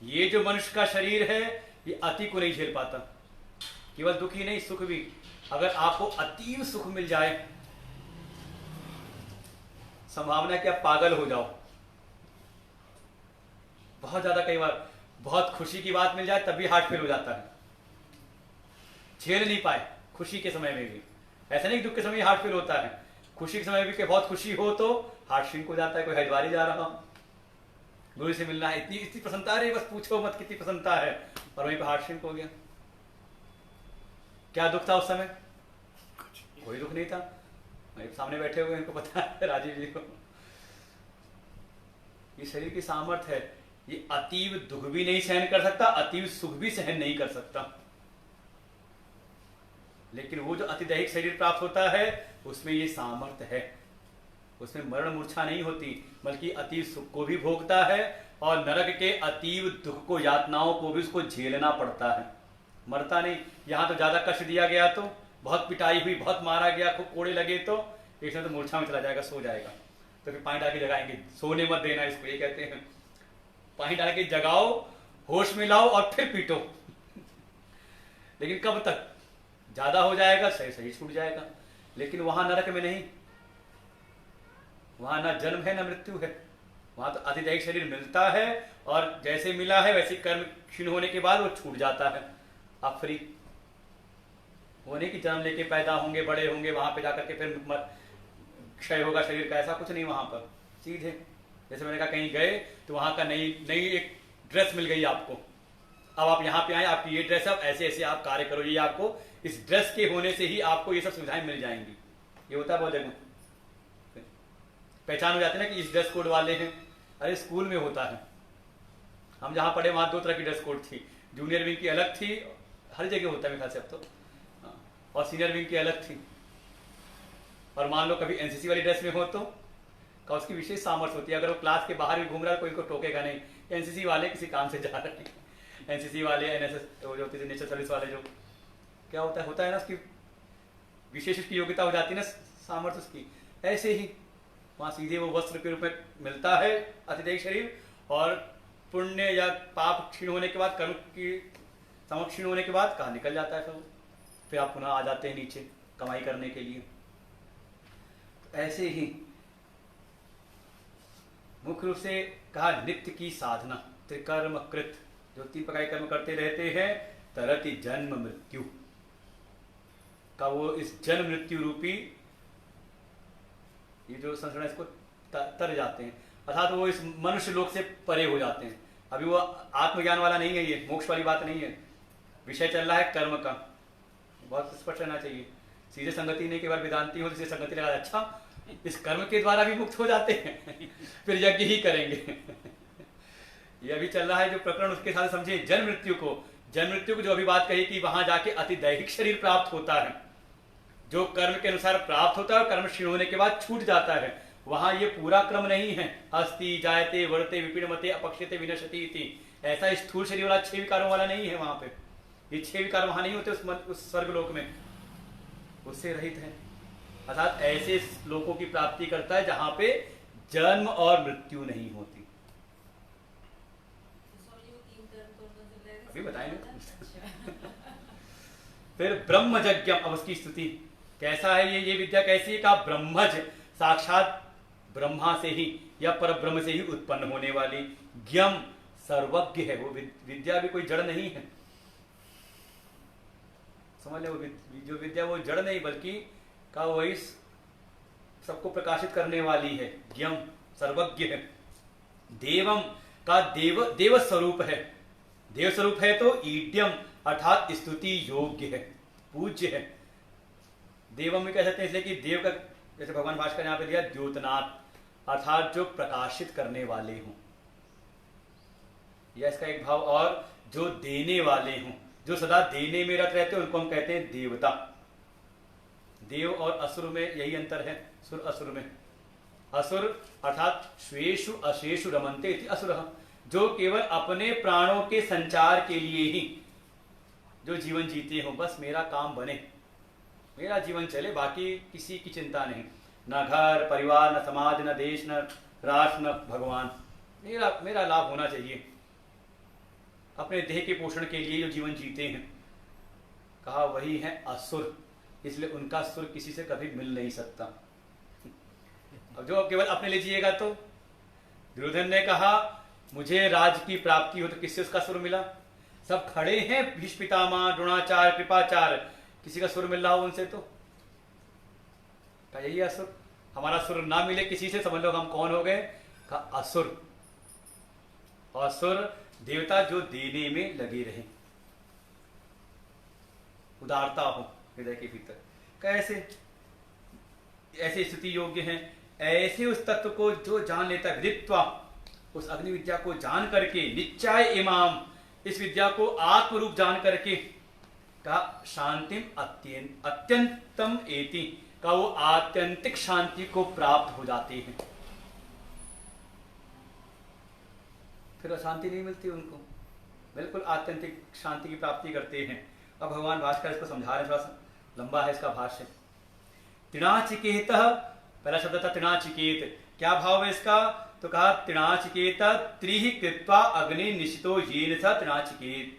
ये जो मनुष्य का शरीर है ये अति को नहीं झेल पाता, केवल दुख ही नहीं सुख भी। अगर आपको अतीव सुख मिल जाए, संभावना है कि आप पागल हो जाओ। बहुत ज्यादा, कई बार बहुत खुशी की बात मिल जाए तब भी हार्ट फेल हो जाता है, झेल नहीं पाए खुशी के समय में भी। ऐसा नहीं दुख के समय हार्ट फेल होता है, खुशी के समय भी कि बहुत खुशी हो तो हार्ट श्रिंक हो जाता है। कोई हरिद्वार जा रहा, गुरु से मिलना है, इतनी प्रसन्नता रही, बस पूछो मत कितनी प्रसन्नता है, और वहीं पर हार्ट श्रिंक हो गया। क्या दुख था उस समय? कोई दुख नहीं था। सामने बैठे हुए इनको पता है, राजीव जी को। ये शरीर की सामर्थ्य है, ये अतीव दुख भी नहीं सहन कर सकता, अतीव सुख भी सहन नहीं कर सकता। लेकिन वो जो अतिदैहिक शरीर प्राप्त होता है उसमें ये सामर्थ्य है, उसमें मरण मूर्छा नहीं होती, बल्कि अतीव सुख को भी भोगता है और नरक के अतीव दुख को, यातनाओं को भी उसको झेलना पड़ता है। मरता नहीं। यहां तो ज्यादा कष्ट दिया गया तो, बहुत पिटाई हुई, बहुत मारा गया, खूब कोड़े लगे तो एक समय तो मूर्छा में चला जाएगा, सो जाएगा। तो फिर पानी डाल के जगाएंगे, सोने मत देना इसको, ये कहते हैं। पानी डाल के जगाओ, होश में लाओ और फिर पीटो। लेकिन कब तक? ज्यादा हो जाएगा, सही सही छूट जाएगा। लेकिन वहां नरक में नहीं, वहां ना जन्म है ना मृत्यु है, वहां तो अतिदैहिक शरीर मिलता है और जैसे मिला है वैसे कर्म क्षीण होने के बाद वो छूट जाता है, आप फ्री। वो नहीं कि जन्म लेके पैदा होंगे, बड़े होंगे, वहां पे जाकर के फिर क्षय होगा शरीर का, ऐसा कुछ नहीं। वहां पर सीधे, जैसे मैंने कहा कहीं गए तो वहां का नई एक ड्रेस मिल गई आपको, अब आप यहाँ पे आए, आपकी ये ड्रेस, अब ऐसे ऐसे आप कार्य करो, ये आपको इस ड्रेस के होने से ही आपको ये सब सुविधाएं मिल जाएंगी। ये होता है बहुत जगह, पहचान हो जाती है ना कि इस ड्रेस कोड वाले हैं। अरे स्कूल में होता है, हम जहां पढ़े वहां 2 तरह की ड्रेस कोड थी, जूनियर विंग की अलग थी, हर जगह होता है मेरे ख्याल से अब तो, और सीनियर विंग की अलग थी। और मान लो कभी एनसीसी वाली ड्रेस में हो तो का उसकी विशेष सामर्थ्य होती है, अगर वो क्लास के बाहर भी घूम रहा है कोई को टोकेगा नहीं, एनसीसी वाले किसी काम से जा रहे हैं, एनसीसी वाले, एनएसएस जो होती है, नेचर सर्विस वाले, जो क्या होता है ना, उसकी विशेष उसकी योग्यता हो जाती है ना, सामर्थ्य उसकी। ऐसे ही वहां सीधे वो वस्त्र के रूप में मिलता है अतिदैहिक शरीर, और पुण्य या पाप क्षीण होने के बाद, कर्म की समक्ष क्षीण होने के बाद कहाँ निकल जाता है, फिर आप पुनः आ जाते हैं नीचे कमाई करने के लिए। ऐसे ही मुख्य रूप से कहा नित्य की साधना, त्रिकर्म कृत, जो 3 प्रकार के कर्म करते रहते हैं, तरति जन्म मृत्यु का, वो इस जन्म मृत्यु रूपी ये जो संसार इसको तर जाते हैं, अर्थात वो इस मनुष्य लोक से परे हो जाते हैं। अभी वो आत्मज्ञान वाला नहीं है, ये मोक्ष वाली बात नहीं है, विषय चल रहा है कर्म का, बहुत स्पष्ट रहना चाहिए। सीधे संगति नहीं, केवल वेदांती हो, सीधे संगति लगा, अच्छा इस कर्म के द्वारा भी मुक्त हो जाते हैं फिर यज्ञ ही करेंगे ये अभी चल रहा है जो प्रकरण, उसके साथ समझे जन्म मृत्यु को जो अभी बात कही कि वहां जाके अति दैहिक शरीर प्राप्त होता है, जो कर्म के अनुसार प्राप्त होता है और कर्म क्षीण होने के बाद छूट जाता है, वहां ये पूरा क्रम नहीं है। अस्ति जायते वर्ते विपीड़मते अपक्षते विनशति इति, ऐसा स्थूल शरीर वाला 6 विकारों वाला नहीं है। वहां पे ये 6 विकार वहां नहीं होते उस स्वर्गलोक में, उससे रहित है। अर्थात ऐसे लोगों की प्राप्ति करता है जहां पे जन्म और मृत्यु नहीं होती। अभी बताएंगे फिर ब्रह्मज्ञ, अब उसकी स्तुति कैसा है, ये विद्या कैसी है? का ब्रह्मज, साक्षात ब्रह्मा से ही या पर ब्रह्म से ही उत्पन्न होने वाली, ज्ञम सर्वज्ञ है। वो विद्या भी कोई जड़ नहीं है, समझ ले, वो जो विद्या वो जड़ नहीं बल्कि का वही सबको प्रकाशित करने वाली है, ज्ञम सर्वज्ञ है। देवम का देव स्वरूप है, देव स्वरूप है तो ईड्यम अर्थात स्तुति योग्य है, पूज्य है। देवम में कह सकते हैं इसलिए कि देव का, जैसे भगवान भास्कर यहां पे दिया द्योतनाथ, अर्थात जो प्रकाशित करने वाले हों, यह इसका एक भाव। और जो देने वाले हों, जो सदा देने में रत रहते हैं, उनको हम कहते हैं देवता। देव और असुर में यही अंतर है, सुर असुर में। असुर अर्थात स्वेषु अशेषु रमन्ते इति असुरः, जो केवल अपने प्राणों के संचार के लिए ही जो जीवन जीते हो, बस मेरा काम बने, मेरा जीवन चले, बाकी किसी की चिंता नहीं, न घर परिवार, न समाज, न देश, न राष्ट्र, न भगवान, मेरा मेरा लाभ होना चाहिए। अपने देह के पोषण के लिए जो जीवन जीते हैं, कहा वही है असुर, इसलिए उनका सुर किसी से कभी मिल नहीं सकता। अब जो केवल अपने लिए जिएगा तो दुर्योधन ने कहा मुझे राज्य की प्राप्ति हो, तो किससे उसका सुर मिला? सब खड़े हैं, भीष्म पितामह, द्रोणाचार्य, कृपाचार्य, किसी का सुर मिल रहा हो उनसे? तो कहा यही असुर, हमारा सुर ना मिले किसी से, समझ लो हम कौन हो गए? कहा असुर। असुर देवता जो देने में लगे रहे, उदारता हो हृदय के भीतर, कैसे ऐसे स्थिति योग्य हैं, ऐसे उस तत्व को जो जान लेता है, विदित्वा, उस अग्नि विद्या को जान करके, निश्चय इमाम, इस विद्या को आत्म रूप जान करके, का शांतिम अत्यंतम एति, का वो आत्यंतिक शांति को प्राप्त हो जाते हैं। फिर अशांति नहीं मिलती उनको, बिल्कुल आत्यंतिक शांति की प्राप्ति करते हैं। अब भगवान भास्कर इसको समझा रहे, थोड़ा सा लंबा है इसका भाष्य। तृणाचिकेत, पहला शब्द था तृणाचिकेत, क्या भाव है इसका? तो कहा तृणाचिकेत त्रिहि कृत्वा अग्नि निशितो येन स तृणाचिकेत,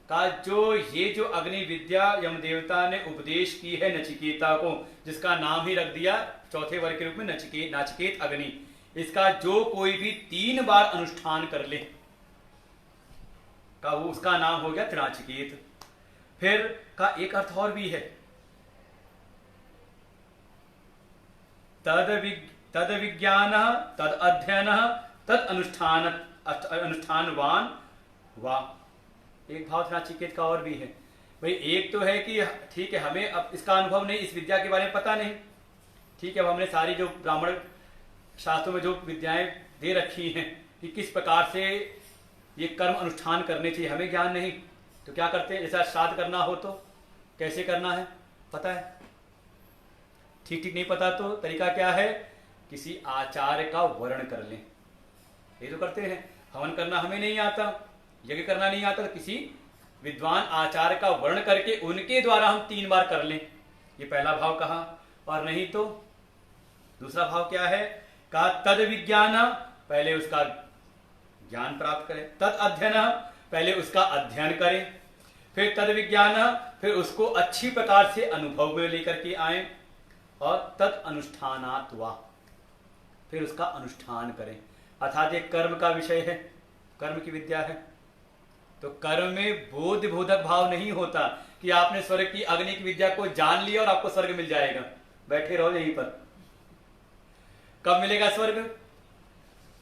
का जो अग्नि विद्या यम देवता ने उपदेश की है नचिकेता को, जिसका नाम ही रख दिया चौथे वर्ग के रूप में नाचिकेत अग्नि, इसका जो कोई भी 3 बार अनुष्ठान कर ले, का वो उसका नाम हो गया तृणाचिकेत। फिर का एक अर्थ और भी है, तद विज्ञान, तद अध्ययन, तद अनुष्ठानवान वा। एक भाव तृणाचिकेत का और भी है। भाई एक तो है कि ठीक है हमें अब इसका अनुभव नहीं, इस विद्या के बारे में पता नहीं, ठीक है, अब हमने सारी जो ब्राह्मण शास्त्रों में जो विद्याएं दे रखी हैं कि किस प्रकार से ये कर्म अनुष्ठान करने चाहिए, हमें ज्ञान नहीं, तो क्या करते हैं, जैसा श्राद्ध करना हो तो कैसे करना है पता है, ठीक ठीक नहीं पता तो तरीका क्या है, किसी आचार्य का वर्ण कर लें, ये तो करते हैं। हवन करना हमें नहीं आता, यज्ञ करना नहीं आता, तो किसी विद्वान आचार्य का वर्ण करके उनके द्वारा हम 3 बार कर लें, ये पहला भाव कहा। और नहीं तो दूसरा भाव क्या है, कहा तद विज्ञान, पहले उसका ज्ञान प्राप्त करें, तद अध्ययन, पहले उसका अध्ययन करें, फिर तद विज्ञान, फिर उसको अच्छी प्रकार से अनुभव में लेकर के आए, और तद अनुष्ठानात्वा, फिर उसका अनुष्ठान करें। अर्थात ये कर्म का विषय है, कर्म की विद्या है, तो कर्म में बोधक भाव नहीं होता कि आपने स्वर्ग की अग्नि की विद्या को जान लिया और आपको स्वर्ग मिल जाएगा, बैठे रहो यहीं पर, कब मिलेगा स्वर्ग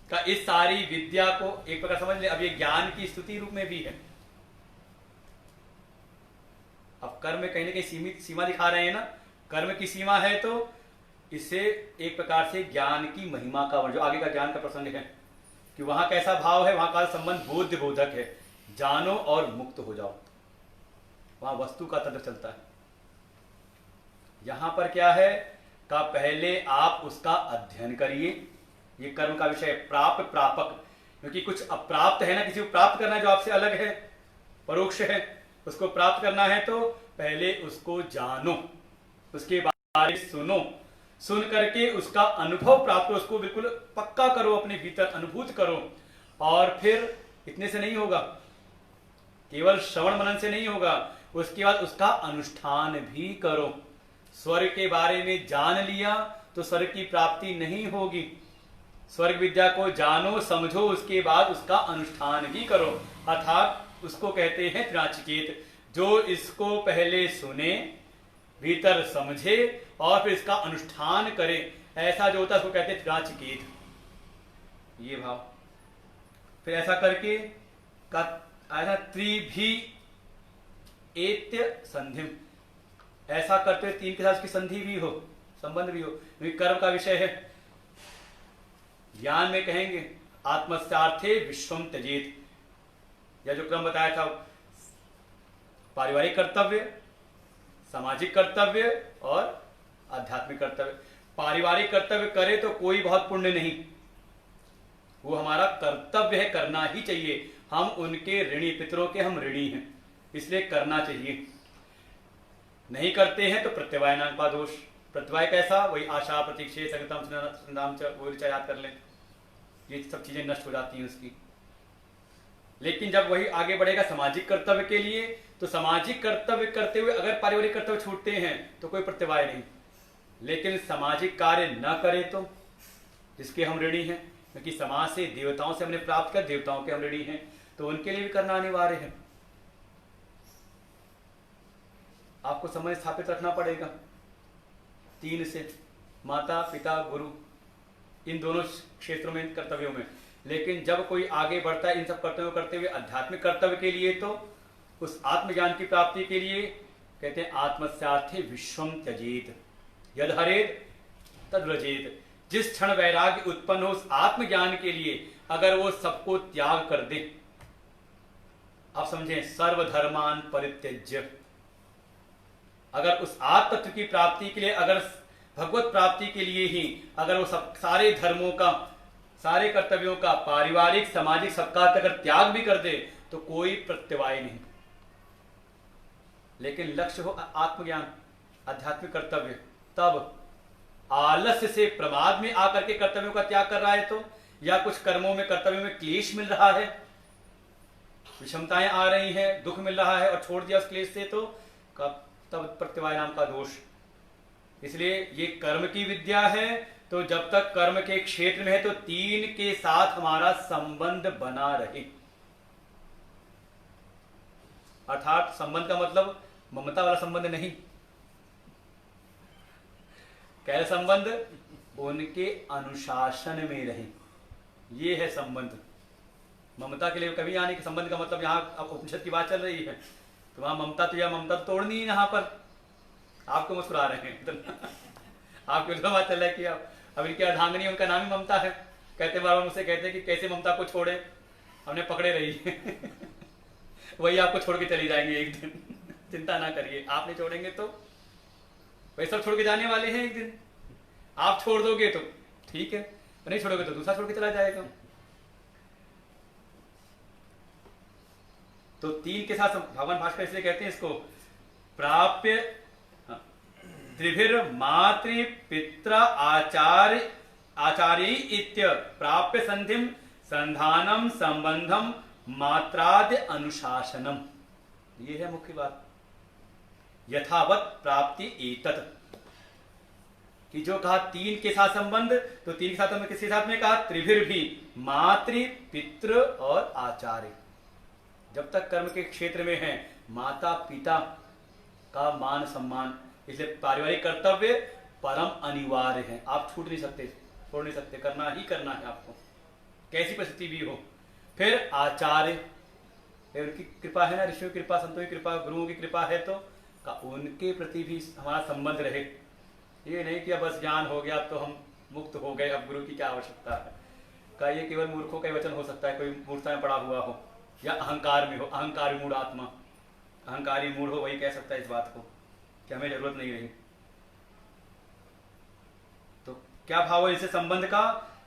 का? इस सारी विद्या को एक प्रकार समझ ले, अब ये ज्ञान की स्तुति रूप में भी है। अब कर्म में कहीं ना कहीं सीमित सीमा दिखा रहे हैं ना, कर्म की सीमा है, तो इससे एक प्रकार से ज्ञान की महिमा का, जो आगे का ज्ञान का प्रसंग है कि वहां कैसा भाव है, वहां का संबंध बोधक है, जानो और मुक्त हो जाओ, वहां वस्तु का तंत्र चलता है। यहां पर क्या है का पहले आप उसका अध्ययन करिए, ये कर्म का विषय प्राप्त प्रापक, क्योंकि कुछ अप्राप्त है ना, किसी को प्राप्त करना है जो आपसे अलग है, परोक्ष है, उसको प्राप्त करना है तो पहले उसको जानो, उसके बारे में सुनो, सुन करके उसका अनुभव प्राप्त करो, उसको बिल्कुल पक्का करो, अपने भीतर अनुभूत करो। और फिर इतने से नहीं होगा, केवल श्रवण मनन से नहीं होगा, उसके बाद उसका अनुष्ठान भी करो। स्वर्ग के बारे में जान लिया तो स्वर्ग की प्राप्ति नहीं होगी, स्वर्ग विद्या को जानो समझो, उसके बाद उसका अनुष्ठान भी करो, अर्थात उसको कहते हैं तृणाचिकेत। जो इसको पहले सुने, भीतर समझे और फिर इसका अनुष्ठान करे, ऐसा जो होता है उसको कहते हैं तृणाचिकेत, ये भाव। फिर ऐसा करके का आया त्रिभी एत्य संधिम, ऐसा करते 3 के साथ उसकी संधि भी हो, संबंध भी हो, क्योंकि कर्म का विषय है। ज्ञान में कहेंगे आत्मस्यार्थे विश्वम त्यजेत, या जो क्रम बताया था, पारिवारिक कर्तव्य, सामाजिक कर्तव्य और आध्यात्मिक कर्तव्य। पारिवारिक कर्तव्य करे तो कोई बहुत पुण्य नहीं, वो हमारा कर्तव्य है, करना ही चाहिए। हम उनके ऋणी, पितरों के हम ऋणी हैं, इसलिए करना चाहिए। नहीं करते हैं तो प्रत्यवाय नाम का दोष। प्रत्यवाय कैसा? वही आशा, प्रतीक्षे, संगतम, संधाम, वो याद कर लें, ये सब चीजें नष्ट हो जाती हैं उसकी। लेकिन जब वही आगे बढ़ेगा सामाजिक कर्तव्य के लिए, तो सामाजिक कर्तव्य करते हुए अगर पारिवारिक कर्तव्य छूटते हैं तो कोई प्रत्यवाय नहीं। लेकिन सामाजिक कार्य न करे तो जिसके हम ऋणी हैं, क्योंकि समाज से, देवताओं से हमने प्राप्त कर, देवताओं के हम ऋणी हैं, तो उनके लिए भी करना अनिवार्य है। आपको समय स्थापित रखना पड़ेगा 3 से, माता, पिता, गुरु, इन दोनों क्षेत्रों में, कर्तव्यों में। लेकिन जब कोई आगे बढ़ता है इन सब कर्तव्यों करते हुए आध्यात्मिक कर्तव्य के लिए, तो उस आत्मज्ञान की प्राप्ति के लिए कहते हैं आत्मस्यार्थे विश्वम त्यजेत यद हरेत तद व्रजेत। जिस क्षण वैराग्य उत्पन्न हो उस आत्मज्ञान के लिए, अगर वो सबको त्याग कर दे, आप समझें, सर्वधर्मान परित्यज्य, अगर उस आत्म तत्व की प्राप्ति के लिए, अगर भगवत प्राप्ति के लिए ही अगर वो सब सारे धर्मों का, सारे कर्तव्यों का, पारिवारिक, सामाजिक, सबका अगर त्याग भी कर दे तो कोई प्रत्यवाय नहीं। लेकिन लक्ष्य हो आत्मज्ञान, आध्यात्मिक कर्तव्य, तब आलस्य से, प्रमाद में आकर के कर्तव्यों का त्याग कर रहा है तो, या कुछ कर्मों में, कर्तव्यों में क्लेश मिल रहा है, विषमताएं आ रही हैं, दुख मिल रहा है और छोड़ दिया उस क्लेश से, तो तब प्रत्यवाय नाम का दोष। इसलिए ये कर्म की विद्या है, तो जब तक कर्म के क्षेत्र में है तो 3 के साथ हमारा संबंध बना रहे। अर्थात संबंध का मतलब ममता वाला संबंध नहीं, कैसा संबंध? उनके अनुशासन में रहे, ये है संबंध। ममता के लिए कभी आने के संबंध का मतलब, यहां अब उपनिषद की बात चल रही है तो वहां ममता तो, या ममता तो तोड़नी है। यहां पर आपको मुस्कुरा रहे हैं आपको बात चल रहा है कि अब इनकी अर्धांगिनी, उनका नाम ही ममता है। कहते बार मुझसे कहते हैं कि कैसे ममता को छोड़े, हमने पकड़े रही वही आपको छोड़ के चली जाएंगे एक दिन चिंता ना करिए, आप नहीं छोड़ेंगे तो वही सब छोड़ के जाने वाले हैं एक दिन। आप छोड़ दोगे तो ठीक है, नहीं छोड़ोगे तो दूसरा छोड़ के चला जाएगा। तो 3 के साथ भगवान भास्कर इसलिए कहते हैं इसको प्राप्य त्रिभिर मातृ पित्र आचार्य आचार्य इत्य प्राप्य संधिम संधानम संबंधम मात्राद्य अनुशासनम। ये है मुख्य बात। यथावत प्राप्ति एतत्, कि जो कहा 3 के साथ संबंध, तो 3 के साथ किसके साथ में कहा? त्रिभिर भी, मातृ, पितृ और आचार्य। जब तक कर्म के क्षेत्र में है, माता पिता का मान सम्मान, इसलिए पारिवारिक कर्तव्य परम अनिवार्य है। आप छूट नहीं सकते, छोड़ नहीं सकते, करना ही करना है आपको, कैसी परिस्थिति भी हो। फिर आचार्य, उनकी कृपा है ना, ऋषियों की कृपा, संतों की कृपा, गुरुओं की कृपा है तो उनके प्रति भी हमारा संबंध रहे। ये नहीं कि अब बस ज्ञान हो गया, अब तो हम मुक्त हो गए, अब गुरु की क्या आवश्यकता है। का ये केवल मूर्खों का वचन हो सकता है, कोई मूर्खता में पड़ा हुआ हो या अहंकार में हो, अहंकारी मूढ़ आत्मा, अहंकारी मूढ़ हो, वही कह सकता है इस बात को कि हमें जरूरत नहीं रही। तो क्या भाव है इससे संबंध का?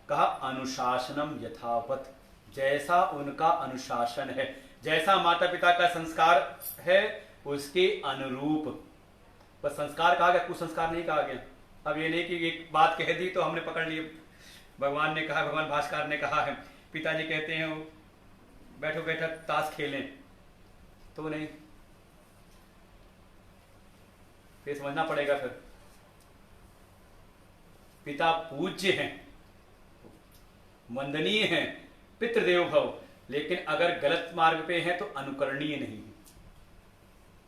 कहा अनुशासनम यथावत, जैसा उनका अनुशासन है, जैसा माता पिता का संस्कार है उसके अनुरूप। बस संस्कार कहा गया, कुछ संस्कार नहीं कहा गया। अब ये नहीं कि एक बात कह दी तो हमने पकड़ ली, भगवान ने कहा, भगवान भास्कर ने कहा है, पिताजी कहते हैं बैठो बैठक ताश खेलें, तो नहीं, फिर समझना पड़ेगा। फिर पिता पूज्य हैं, वंदनीय हैं, पितृदेव भव, लेकिन अगर गलत मार्ग पे हैं तो अनुकरणीय नहीं है।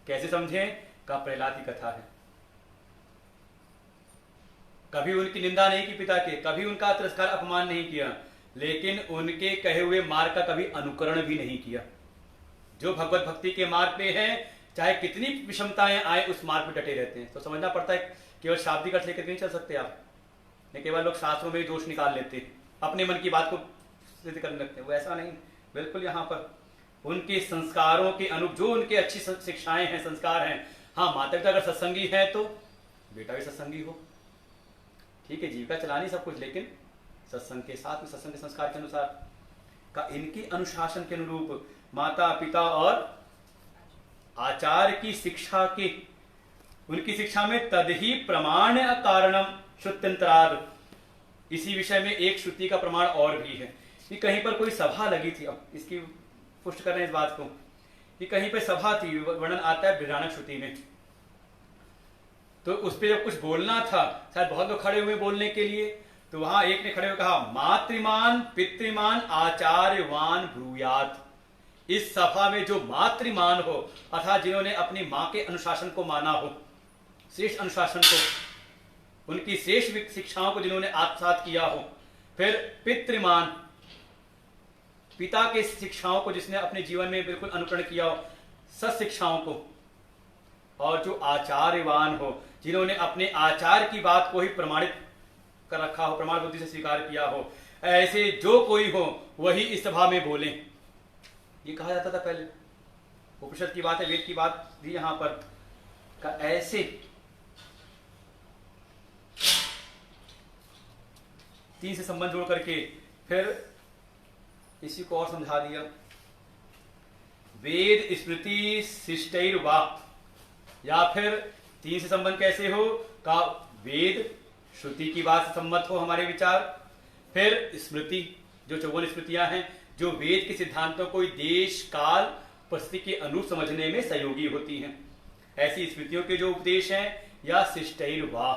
कैसे समझें? का प्रहलाद की कथा है। कभी उनकी निंदा नहीं की पिता के, कभी उनका तिरस्कार अपमान नहीं किया, लेकिन उनके कहे हुए मार्ग का कभी अनुकरण भी नहीं किया। जो भगवत भक्ति के मार्ग पे है, चाहे कितनी विषमताएं आए, उस मार्ग पे डटे रहते हैं। तो समझना पड़ता है, केवल शाब्दिक अर्थ लेकर नहीं चल सकते आप। नहीं केवल लोग शास्त्रों में दोष निकाल लेते हैं, अपने मन की बात को सिद्ध करने लगते हैं, वो ऐसा नहीं। बिल्कुल यहाँ पर उनके संस्कारों के अनुरूप, जो उनके अच्छी शिक्षाएं हैं, संस्कार हैं। हाँ, माता पिता अगर सत्संगी है तो बेटा भी सत्संगी हो, ठीक है, जीविका चलानी सब कुछ, लेकिन सत्संग के साथ में सत्संग के संस्कार के अनुसार का इनके अनुशासन के अनुरूप माता पिता और आचार्य की शिक्षा के उनकी शिक्षा में तदहि प्रमाण कारणम श्रुत्यंतराद। इसी विषय में एक श्रुति का प्रमाण और भी है कि कहीं पर कोई सभा लगी थी। अब इसकी पुष्ट कर रहे हैं इस बात को कि कहीं पर सभा थी, वर्णन आता है बृहदारण्यक श्रुति में। तो उस पर जब कुछ बोलना था, शायद बहुत लोग खड़े हुए बोलने के लिए, तो वहां एक ने खड़े हुए कहा मातृमान पितृमान आचार्यवान ब्रूयात। इस सभा में जो मातृमान हो अर्थात जिन्होंने अपनी मां के अनुशासन को माना हो, श्रेष्ठ अनुशासन को, उनकी श्रेष्ठ शिक्षाओं को जिन्होंने आत्मसात किया हो, फिर पितृमान पिता के शिक्षाओं को जिसने अपने जीवन में बिल्कुल अनुकरण किया हो, सत शिक्षाओं को, और जो आचार्यवान हो जिन्होंने अपने आचार्य की बात को ही प्रमाणित कर रखा हो, प्रमाण बुद्धि से स्वीकार किया हो, ऐसे जो कोई हो वही इस सभा में बोले। ये कहा जाता था पहले, उपनिषद की बात है, वेद की बात भी यहां पर का ऐसे तीन से संबंध जोड़ करके फिर इसी को और समझा दिया। वेद स्मृति शिष्टैर वा, या फिर तीन से संबंध कैसे हो का वेद श्रुति की बात से सम्मत हो हमारे विचार, फिर स्मृति जो 54 स्मृतियां हैं जो वेद के सिद्धांतों को देश काल परिस्थिति के अनुरूप समझने में सहयोगी होती हैं, ऐसी स्मृतियों के जो उपदेश हैं, या शिष्टैर वा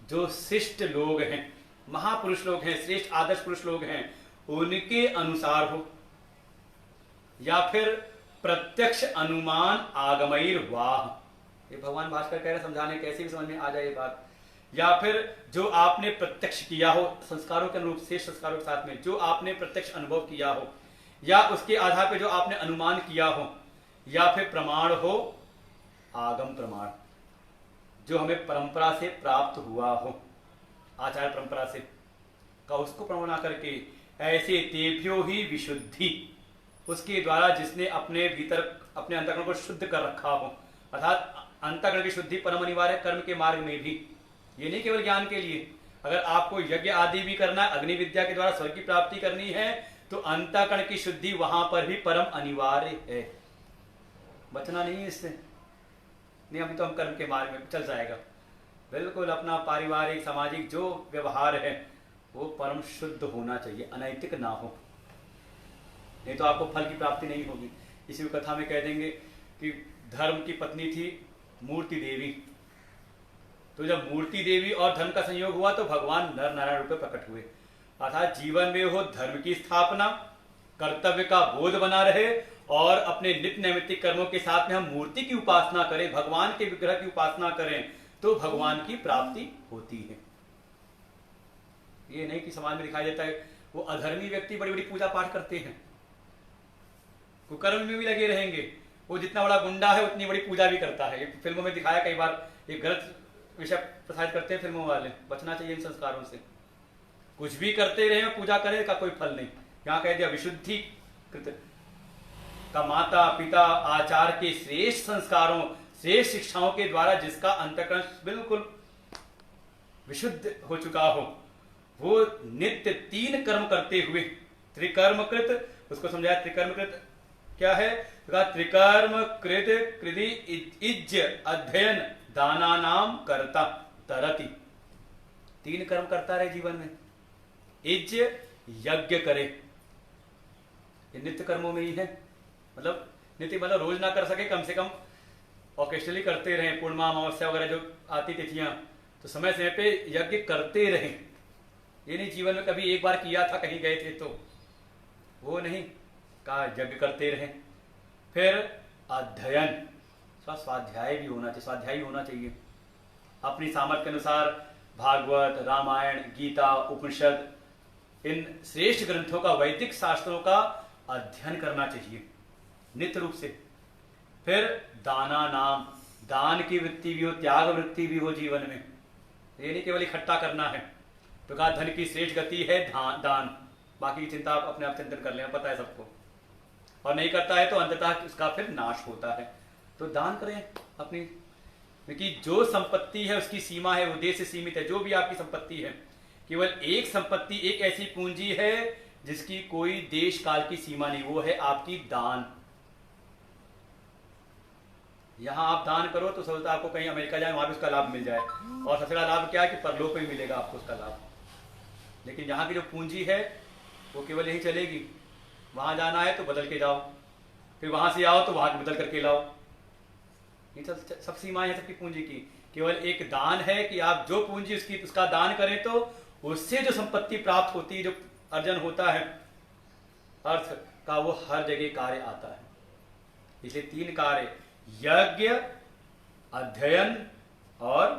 जो शिष्ट लोग हैं, महापुरुष लोग हैं, श्रेष्ठ आदर्श पुरुष लोग हैं, उनके अनुसार हो, या फिर प्रत्यक्ष अनुमान आगमैर वाह। ये भगवान भास्कर कह रहे समझाने कैसे भी समझ में आ जाए ये बात, या फिर जो आपने प्रत्यक्ष किया हो संस्कारों के अनुरूप, शेष संस्कारों के साथ में जो आपने प्रत्यक्ष अनुभव किया हो, या उसके आधार पर जो आपने अनुमान किया हो, या फिर प्रमाण हो आगम प्रमाण जो हमें परंपरा से प्राप्त हुआ हो, आचार परंपरा से का उसको प्रमाण करके ऐसे तेभ्यो ही विशुद्धि, उसके द्वारा जिसने अपने भीतर अपने अंतःकरण को शुद्ध कर रखा हो, अर्थात अंतःकरण की शुद्धि परम अनिवार्य कर्म के मार्ग में भी, ये नहीं केवल ज्ञान के लिए। अगर आपको यज्ञ आदि भी करना है, अग्नि विद्या के द्वारा स्वर्ग की प्राप्ति करनी है, तो अंतःकरण की शुद्धि वहां पर भी परम अनिवार्य है, बचना नहीं है इससे। नहीं अभी तो हम कर्म के मार्ग में चल जाएगा, बिल्कुल अपना पारिवारिक सामाजिक जो व्यवहार है वो परम शुद्ध होना चाहिए, अनैतिक ना हो, नहीं तो आपको फल की प्राप्ति नहीं होगी। इसी कथा में कह देंगे कि धर्म की पत्नी थी मूर्ति देवी, तो जब मूर्ति देवी और धर्म का संयोग हुआ तो भगवान नर नारायण रूप में प्रकट हुए, अर्थात जीवन में हो धर्म की स्थापना, कर्तव्य का बोध बना रहे, और अपने नित्य नैमित्तिक कर्मों के साथ में हम मूर्ति की उपासना करें, भगवान के विग्रह की उपासना करें, तो भगवान की प्राप्ति होती है। ये नहीं कि समाज में दिखाई देता है वो अधर्मी व्यक्ति बड़ी बड़ी पूजा पाठ करते हैं, कुकर्म में भी लगे रहेंगे, वो जितना बड़ा गुंडा है उतनी बड़ी पूजा भी करता है। ये फिल्मों में दिखाया कई बार, ये गलत विषय प्रसारित करते हैं फिल्मों वाले, बचना चाहिए इन संस्कारों से। कुछ भी करते रहे पूजा करे का कोई फल नहीं। यहाँ कह दिया विशुद्धि का माता पिता आचार के श्रेष्ठ संस्कारों श्रेष्ठ शिक्षाओं के द्वारा जिसका अंतःकरण बिल्कुल विशुद्ध हो चुका हो, वो नित्य तीन कर्म करते हुए त्रिकर्मकृत, उसको समझाया त्रिकर्मकृत क्या है, त्रिकर्म कृत कृति इज्ज अध्ययन दाना नाम करता तरति। तीन कर्म करता रहे जीवन में, इज्ज यज्ञ करे, ये नित्य कर्मों में ही है, मतलब नित्य मतलब रोज ना कर सके कम से कम ऑकेशनली करते रहें, पूर्णिमा अमावस्या वगैरह जो आती तिथियां, तो समय समय पे यज्ञ करते रहें। ये नहीं जीवन में कभी एक बार किया था कहीं गए थे तो वो नहीं, कहा यज्ञ करते रहें। फिर अध्ययन, स्वाध्याय भी होना चाहिए, स्वाध्यायी होना चाहिए, अपनी सामर्थ्य के अनुसार भागवत रामायण गीता उपनिषद इन श्रेष्ठ ग्रंथों का वैदिक शास्त्रों का अध्ययन करना चाहिए नित्य रूप से। फिर दाना नाम, दान की वृत्ति भी हो, त्याग वृत्ति भी हो जीवन में, ये नहीं केवल इकट्ठा करना है। तो कहा धन की श्रेष्ठ गति है दान, बाकी की चिंता आप अपने आप चिंतन कर लें, पता है सबको, और नहीं करता है तो अंततः उसका फिर नाश होता है। तो दान करें अपनी, क्योंकि जो संपत्ति है उसकी सीमा है, वो देश से सीमित है। जो भी आपकी संपत्ति है, केवल एक संपत्ति, एक ऐसी पूंजी है जिसकी कोई देश काल की सीमा नहीं, वो है आपकी दान। यहां आप दान करो तो सोचता आपको कहीं अमेरिका जाए, वहां भी उसका लाभ मिल जाए, और सबसे बड़ा लाभ क्या है कि परलोक में मिलेगा आपको उसका लाभ। लेकिन यहाँ की जो पूंजी है वो केवल यही चलेगी, वहां जाना है तो बदल के जाओ, फिर वहां से आओ तो वहां बदल करके लाओ। ये सब सीमाएं हैं सबकी पूंजी की। केवल एक दान है कि आप जो पूंजी उसका दान करें तो उससे जो संपत्ति प्राप्त होती है, जो अर्जन होता है अर्थ का, वो हर जगह कार्य आता है। इसलिए 3 कार्य, यज्ञ, अध्ययन और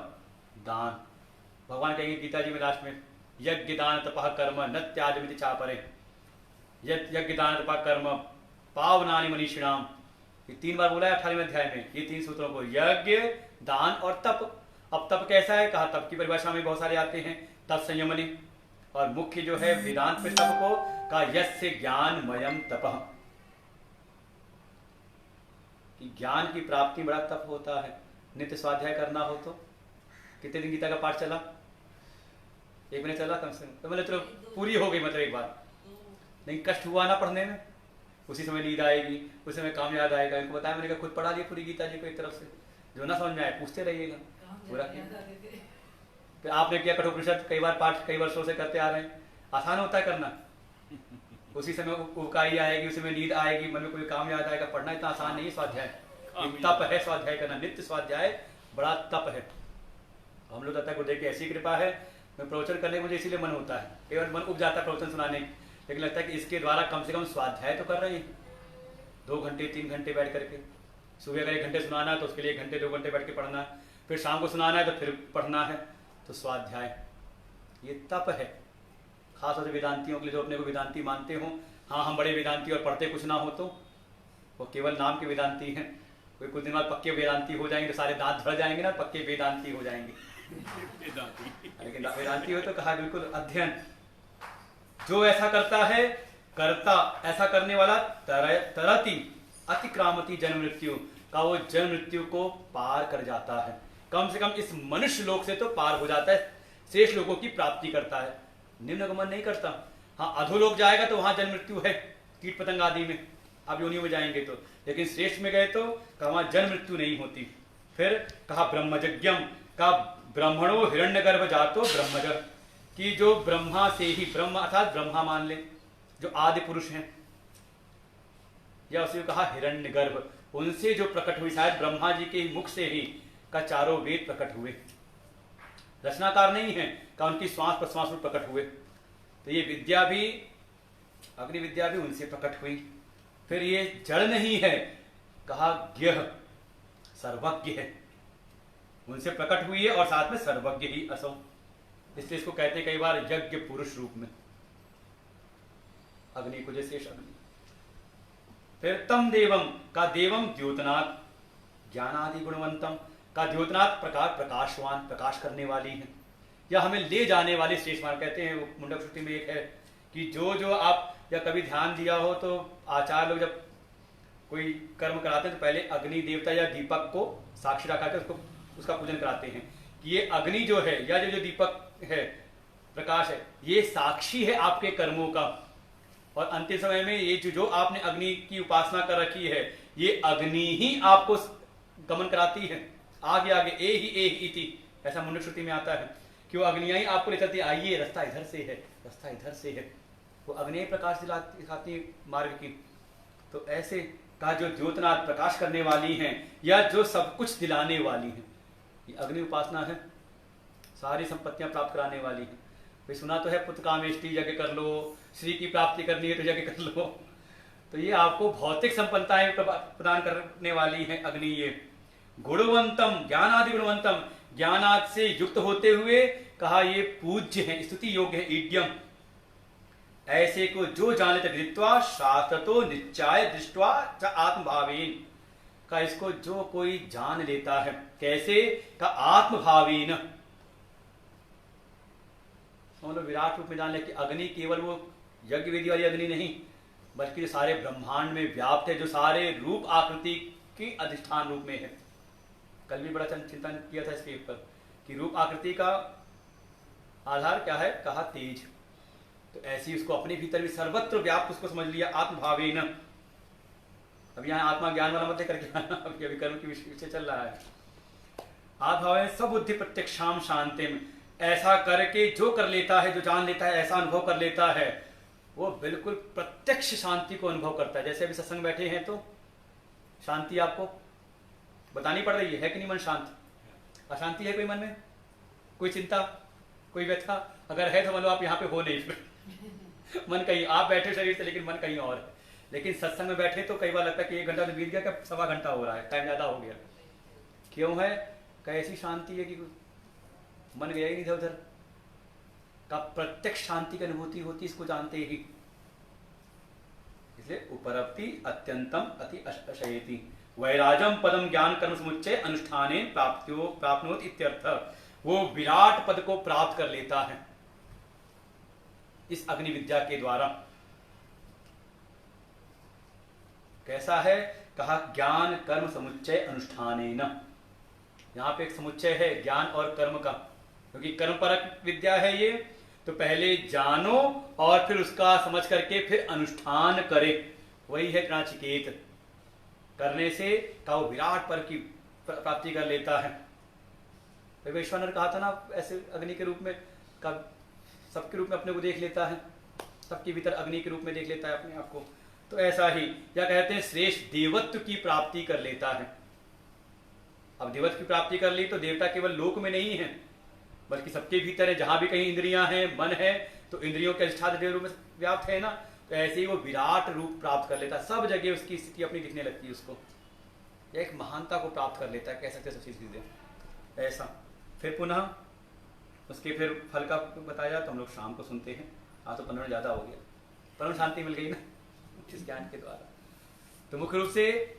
दान। भगवान कहेंगे गीता जी में लास्ट में, यज्ञ दान तपः कर्म न त्याजमिति चापरे। यज्ञ दान तपः कर्म पावनानि मनीषिणाम, ये 3 बार बोला है 18वें अध्याय में, ये 3 सूत्रों को, यज्ञ, दान और तप। अब तप कैसा है, कहा तप की परिभाषा में बहुत सारे आते हैं, तत्संयमनि, और मुख्य जो है वेदांत में तप को कहा यस्य ज्ञानमयम तपः, कि ज्ञान की प्राप्ति बड़ा तप होता है। नित्य स्वाध्याय करना हो तो कितने दिन गीता का पाठ चला, 1 महीने चला कम से कम, तो मतलब चलो पूरी हो गई, मतलब एक बार, नहीं कष्ट हुआ ना पढ़ने में, उसी समय नींद आएगी, उसी समय काम याद आएगा। इनको बताया मैंने कहा खुद पढ़ा लिया पूरी गीता जी को एक तरफ से, जो ना समझ में आए पूछते रहिएगा पूरा। फिर आपने किया कठोपनिषद, कई बार पाठ कई वर्षों से करते आ रहे हैं, आसान होता है करना, उसी समय उबकाई आएगी, उसी में नींद आएगी, मन में कोई काम याद आएगा, पढ़ना इतना आसान नहीं है। स्वाध्याय एक तप है, स्वाध्याय करना, नित्य स्वाध्याय बड़ा तप है। हम लोग कहते हैं गुरुदेव की ऐसी कृपा है, मैं प्रवचन करने मुझे इसीलिए मन होता है, कई बार मन उब जाता है प्रवचन सुनाने, लेकिन लगता है कि इसके द्वारा कम से कम स्वाध्याय तो कर रहे हैं, 2 घंटे 3 घंटे बैठ करके। सुबह अगर 1 घंटे सुनाना है तो उसके लिए 1 घंटे 2 घंटे बैठ के पढ़ना है, फिर शाम को सुनाना है तो फिर पढ़ना है, तो स्वाध्याय ये तप है। खासतौर से वेदांतियों के लिए, जो अपने को वेदांती मानते हो, हाँ हम बड़े वेदांती और पढ़ते कुछ ना हो तो वो केवल नाम के वेदांती हैं। कोई कुछ दिन बाद पक्के वेदांती हो जाएंगे तो सारे दांत धड़ जाएंगे ना, पक्के वेदांती हो जाएंगे। लेकिन वेदांती हो तो कहा बिल्कुल अध्ययन। जो ऐसा करता है, करता ऐसा करने वाला तरती अतिक्रामती जन्म मृत्यु, का वो जन्म मृत्यु को पार कर जाता है, कम से कम इस मनुष्य लोक से तो पार हो जाता है, शेष लोगों की प्राप्ति करता है, निम्नगमन नहीं करता। हाँ अधोलोक जाएगा तो वहां जन्म मृत्यु है, कीट पतंग आदि में आप योनियों में जाएंगे तो, लेकिन श्रेष्ठ में गए तो कहा वहां जन्म मृत्यु नहीं होती। फिर कहा ब्रह्मजज्ञम, का ब्रह्मणो हिरण्यगर्भ जातो ब्रह्मज, कि जो ब्रह्मा से ही, ब्रह्म अर्थात ब्रह्मा मान ले, जो आदि पुरुष हैं, या उसे कहा हिरण्यगर्भ, उनसे जो प्रकट हुई, शायद ब्रह्मा जी के मुख से ही का चारों वेद प्रकट हुए, रचनाकार नहीं है, का उनकी श्वास प्रश्वास में प्रकट हुए। तो ये विद्या भी, अग्नि विद्या भी उनसे प्रकट हुई। फिर ये जड़ नहीं है, कहा ज्ञः, सर्वज्ञ है, उनसे प्रकट हुई है, और साथ में सर्वज्ञ ही असो, इसलिए इसको कहते हैं कई बार यज्ञ पुरुष रूप में, अग्नि को जैसे अग्नि। फिर तम देवम, का देवम द्योतनाथ, ज्ञानादि गुणवंतम, का द्योतनाथ प्रकाश, प्रकाशवान, प्रकाश करने वाली है, या हमें ले जाने वाले श्रेष्ठ मार्ग। कहते हैं मुंडक श्रुति में एक है कि जो आप या कभी ध्यान दिया हो तो आचार्य लोग जब कोई कर्म कराते हैं तो पहले अग्नि देवता या दीपक को साक्षी रखा के उसको उसका पूजन कराते हैं कि ये अग्नि जो है या जो दीपक है, प्रकाश है, ये साक्षी है आपके कर्मों का, और अंतिम समय में ये जो आपने अग्नि की उपासना कर रखी है, ये अग्नि ही आपको गमन कराती है आगे आगे, ए ही इति, ऐसा मुंडक श्रुति में आता है कि वो अग्नियां ही आपको ले चलती है, आइए रास्ता इधर से है, रास्ता इधर से है, वो अग्नि प्रकाश दिखाती है मार्ग की। तो ऐसे का जो ज्योतनाथ प्रकाश करने वाली हैं, या जो सब कुछ दिलाने वाली हैं, ये अग्नि उपासना है, सारी संपत्तियां प्राप्त कराने वाली है। भाई सुना तो है पुत्र कामेष्टि, यज्ञ कर लो, श्री की प्राप्ति करनी है तो यज्ञ कर लो, तो ये आपको भौतिक संपन्नताएं प्रदान करने वाली है अग्नि। ये गुणवंतम, ज्ञानादि गुणवंतम, ज्ञानाद से युक्त होते हुए कहा ये पूज्य है, स्तुति योग्य है, ईड्यम, ऐसे को जो जाने तक धृत्वा शास्त्रतो निश्चय दृष्टवा च आत्मभावेन, का इसको जो कोई जान लेता है, कैसे का आत्मभावेन, हम लोग विराट रूप में जान ले कि अग्नि केवल वो यज्ञ विधि वाली अग्नि नहीं, बल्कि जो सारे ब्रह्मांड में व्याप्त है, जो सारे रूप आकृति की अधिष्ठान रूप में है। कल भी बड़ा चिंतन किया था इसके ऊपर कि रूप आकृति का आधार क्या है? कहा तेज। तो ऐसी उसको अपने भीतर भी सर्वत्र व्याप्त उसको समझ लिया आत्मभावेन। अब यहाँ आत्मा ज्ञान वाला मत करके आना, अभी अभी कर्म की विषय चल रहा है। आत्मभावेन सबुद्धि प्रत्यक्षाम शांतिम, ऐसा करके जो कर लेता है, जो जान लेता है, ऐसा अनुभव कर लेता है, वो बिल्कुल प्रत्यक्ष शांति को अनुभव करता है। जैसे अभी सत्संग बैठे हैं तो शांति आपको बतानी पड़ रही है कि नहीं? मन शांत, अशांति है कोई मन में? कोई चिंता, कोई व्यथा अगर है तो मतलब आप यहाँ पे हो नहीं, फिर मन कहीं, आप बैठे शरीर से लेकिन मन कहीं और है। लेकिन सत्संग में बैठे तो कई बार लगता है कि 1 घंटा तो बीत गया, क्या सवा घंटा हो रहा है, टाइम ज्यादा हो गया। क्यों है? कैसी शांति है कि मन गया ही नहीं था उधर का, प्रत्यक्ष शांति की अनुभूति होती, इसको जानते ही। इसलिए उपरप्ति अत्यंतम अति अशयति वैराजम पदम ज्ञान कर्म समुच्चय अनुष्ठाने प्राप्नोत इत्यर्थ। वो विराट पद को प्राप्त कर लेता है इस अग्नि विद्या के द्वारा। कैसा है? कहा ज्ञान कर्म समुच्चय अनुष्ठानेन। यहां पे एक समुच्चय है ज्ञान और कर्म का, क्योंकि कर्म परक विद्या है ये, तो पहले जानो और फिर उसका समझ करके फिर अनुष्ठान करे, वही है नाचिकेत। करने से का वो विराट पर की प्राप्ति कर लेता है। तो वैश्वानर कहा था ना, ऐसे अग्नि के रूप में का सबके रूप में अपने को देख लेता है, सबके भीतर अग्नि के रूप में देख लेता है अपने आप को। तो ऐसा ही क्या कहते हैं, श्रेष्ठ देवत्व की प्राप्ति कर लेता है। अब देवत्व की प्राप्ति कर ली तो देवता केवल लोक में नहीं है, बल्कि सबके भीतर है। जहां भी कहीं इंद्रियां हैं, मन है, तो इंद्रियों के अधिष्ठात्र देव रूप में व्याप्त है ना, तो ऐसे ही वो विराट रूप प्राप्त कर लेता है। सब जगह उसकी स्थिति अपनी दिखने लगती है उसको, एक महानता को प्राप्त कर लेता है, कह सकते सब चीजें ऐसा। फिर पुनः उसके फिर फल का बताया तो हम लोग शाम को सुनते हैं। आज तो 15 ज्यादा हो गया, परम शांति मिल गई ना इस ज्ञान के द्वारा। तो मुख्य रूप से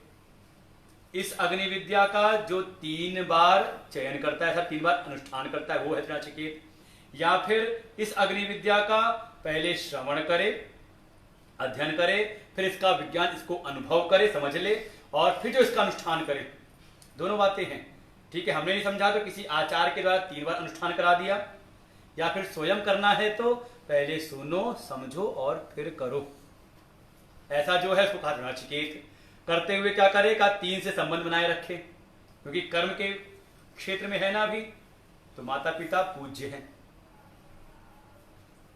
इस अग्नि विद्या का जो 3 बार चयन करता है, 3 बार अनुष्ठान करता है, वो है त्रिनाचिकेत। या फिर इस अग्नि विद्या का पहले श्रवण करे, अध्ययन करे, फिर इसका विज्ञान, इसको अनुभव करे, समझ ले, और फिर जो इसका अनुष्ठान करे। दोनों बातें हैं। ठीक है, हमने नहीं समझा तो किसी आचार्य के द्वारा 3 बार अनुष्ठान करा दिया, या फिर स्वयं करना है तो पहले सुनो, समझो और फिर करो। ऐसा जो है उसको कहा त्रिनाचिकेत। करते हुए क्या करे? का 3 से संबंध बनाए रखे, क्योंकि कर्म के क्षेत्र में है ना अभी, तो माता पिता पूज्य हैं,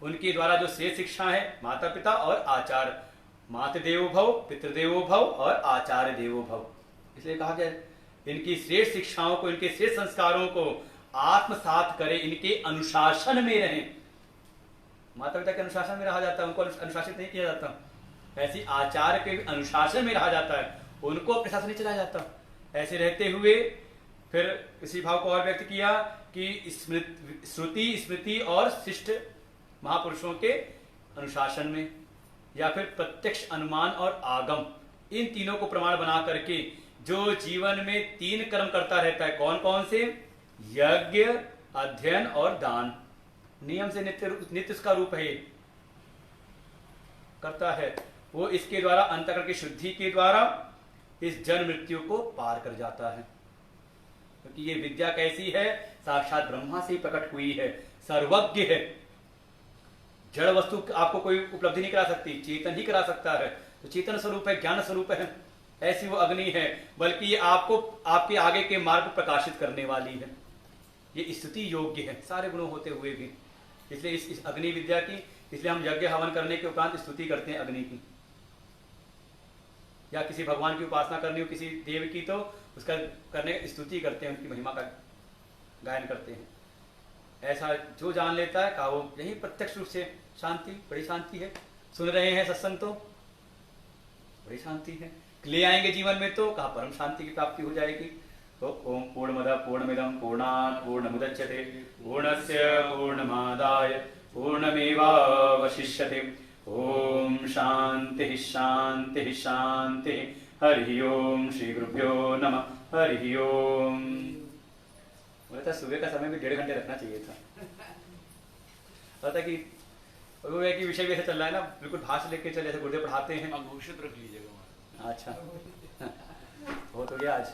उनके द्वारा जो श्रेष्ठ शिक्षा है, माता पिता और आचार्य, मातृ देवो भव, पितृदेवो भव और आचार्य देवो भव। इसलिए कहा गया इनकी श्रेष्ठ शिक्षाओं को, इनके श्रेष्ठ संस्कारों को आत्मसात करे, इनके अनुशासन में रहे। माता पिता के अनुशासन में रहा जाता है, उनको अनुशासित नहीं किया जाता। ऐसी आचार्य के अनुशासन में रहा जाता है, उनको अपने साथ नहीं चलाया जाता। ऐसे रहते हुए फिर इसी भाव को और व्यक्त किया कि श्रुति, स्मृति और शिष्ट महापुरुषों के अनुशासन में, या फिर प्रत्यक्ष, अनुमान और आगम, इन तीनों को प्रमाण बना करके जो जीवन में 3 कर्म करता रहता है, कौन कौन से? यज्ञ, अध्ययन और दान। नियम से नित्य उसका रूप है, करता है वो। इसके द्वारा अंतःकरण की शुद्धि के द्वारा इस जन्म मृत्यु को पार कर जाता है, क्योंकि ये विद्या कैसी है? साक्षात ब्रह्मा से ही प्रकट हुई है, सर्वज्ञ है। जड़ वस्तु आपको कोई उपलब्धि नहीं करा सकती, चेतन ही करा सकता है। तो चेतन स्वरूप है, ज्ञान स्वरूप है, ऐसी वो अग्नि है। बल्कि ये आपको आपके आगे के मार्ग प्रकाशित करने वाली है। ये स्तुति योग्य है सारे गुणों होते हुए भी। इसलिए इस अग्नि विद्या की, इसलिए हम यज्ञ हवन करने के उपरांत स्तुति करते हैं अग्नि की। या किसी भगवान की उपासना करनी हो, किसी देव की, तो उसका करने स्तुति करते हैं, उनकी महिमा का गायन करते हैं। ऐसा जो जान लेता है का वो यही प्रत्यक्ष रूप से शांति, बड़ी शांति है। सुन रहे हैं सत्संग तो बड़ी शांति है, ले आएंगे जीवन में तो कहा परम शांति की प्राप्ति हो जाएगी। तो ओम पूर्णमदः पूर्णमिदं पूर्णात् पूर्णमुदच्यते पूर्णस्य पूर्णमादाय पूर्णमेवावशिष्यते। ओम शांति शांति शांति। हरि ओम। श्री गुरुभ्यो नमः। हरि ओम। बोला था सुबह का समय भी 1.5 घंटे रखना चाहिए था। पता कि वो है कि विषय भी ऐसा चल रहा है ना, बिल्कुल भाषण लेके चले, जैसे गुरुदेव पढ़ाते हैं। घोषित रख लीजिएगा। अच्छा हो तो गया आज।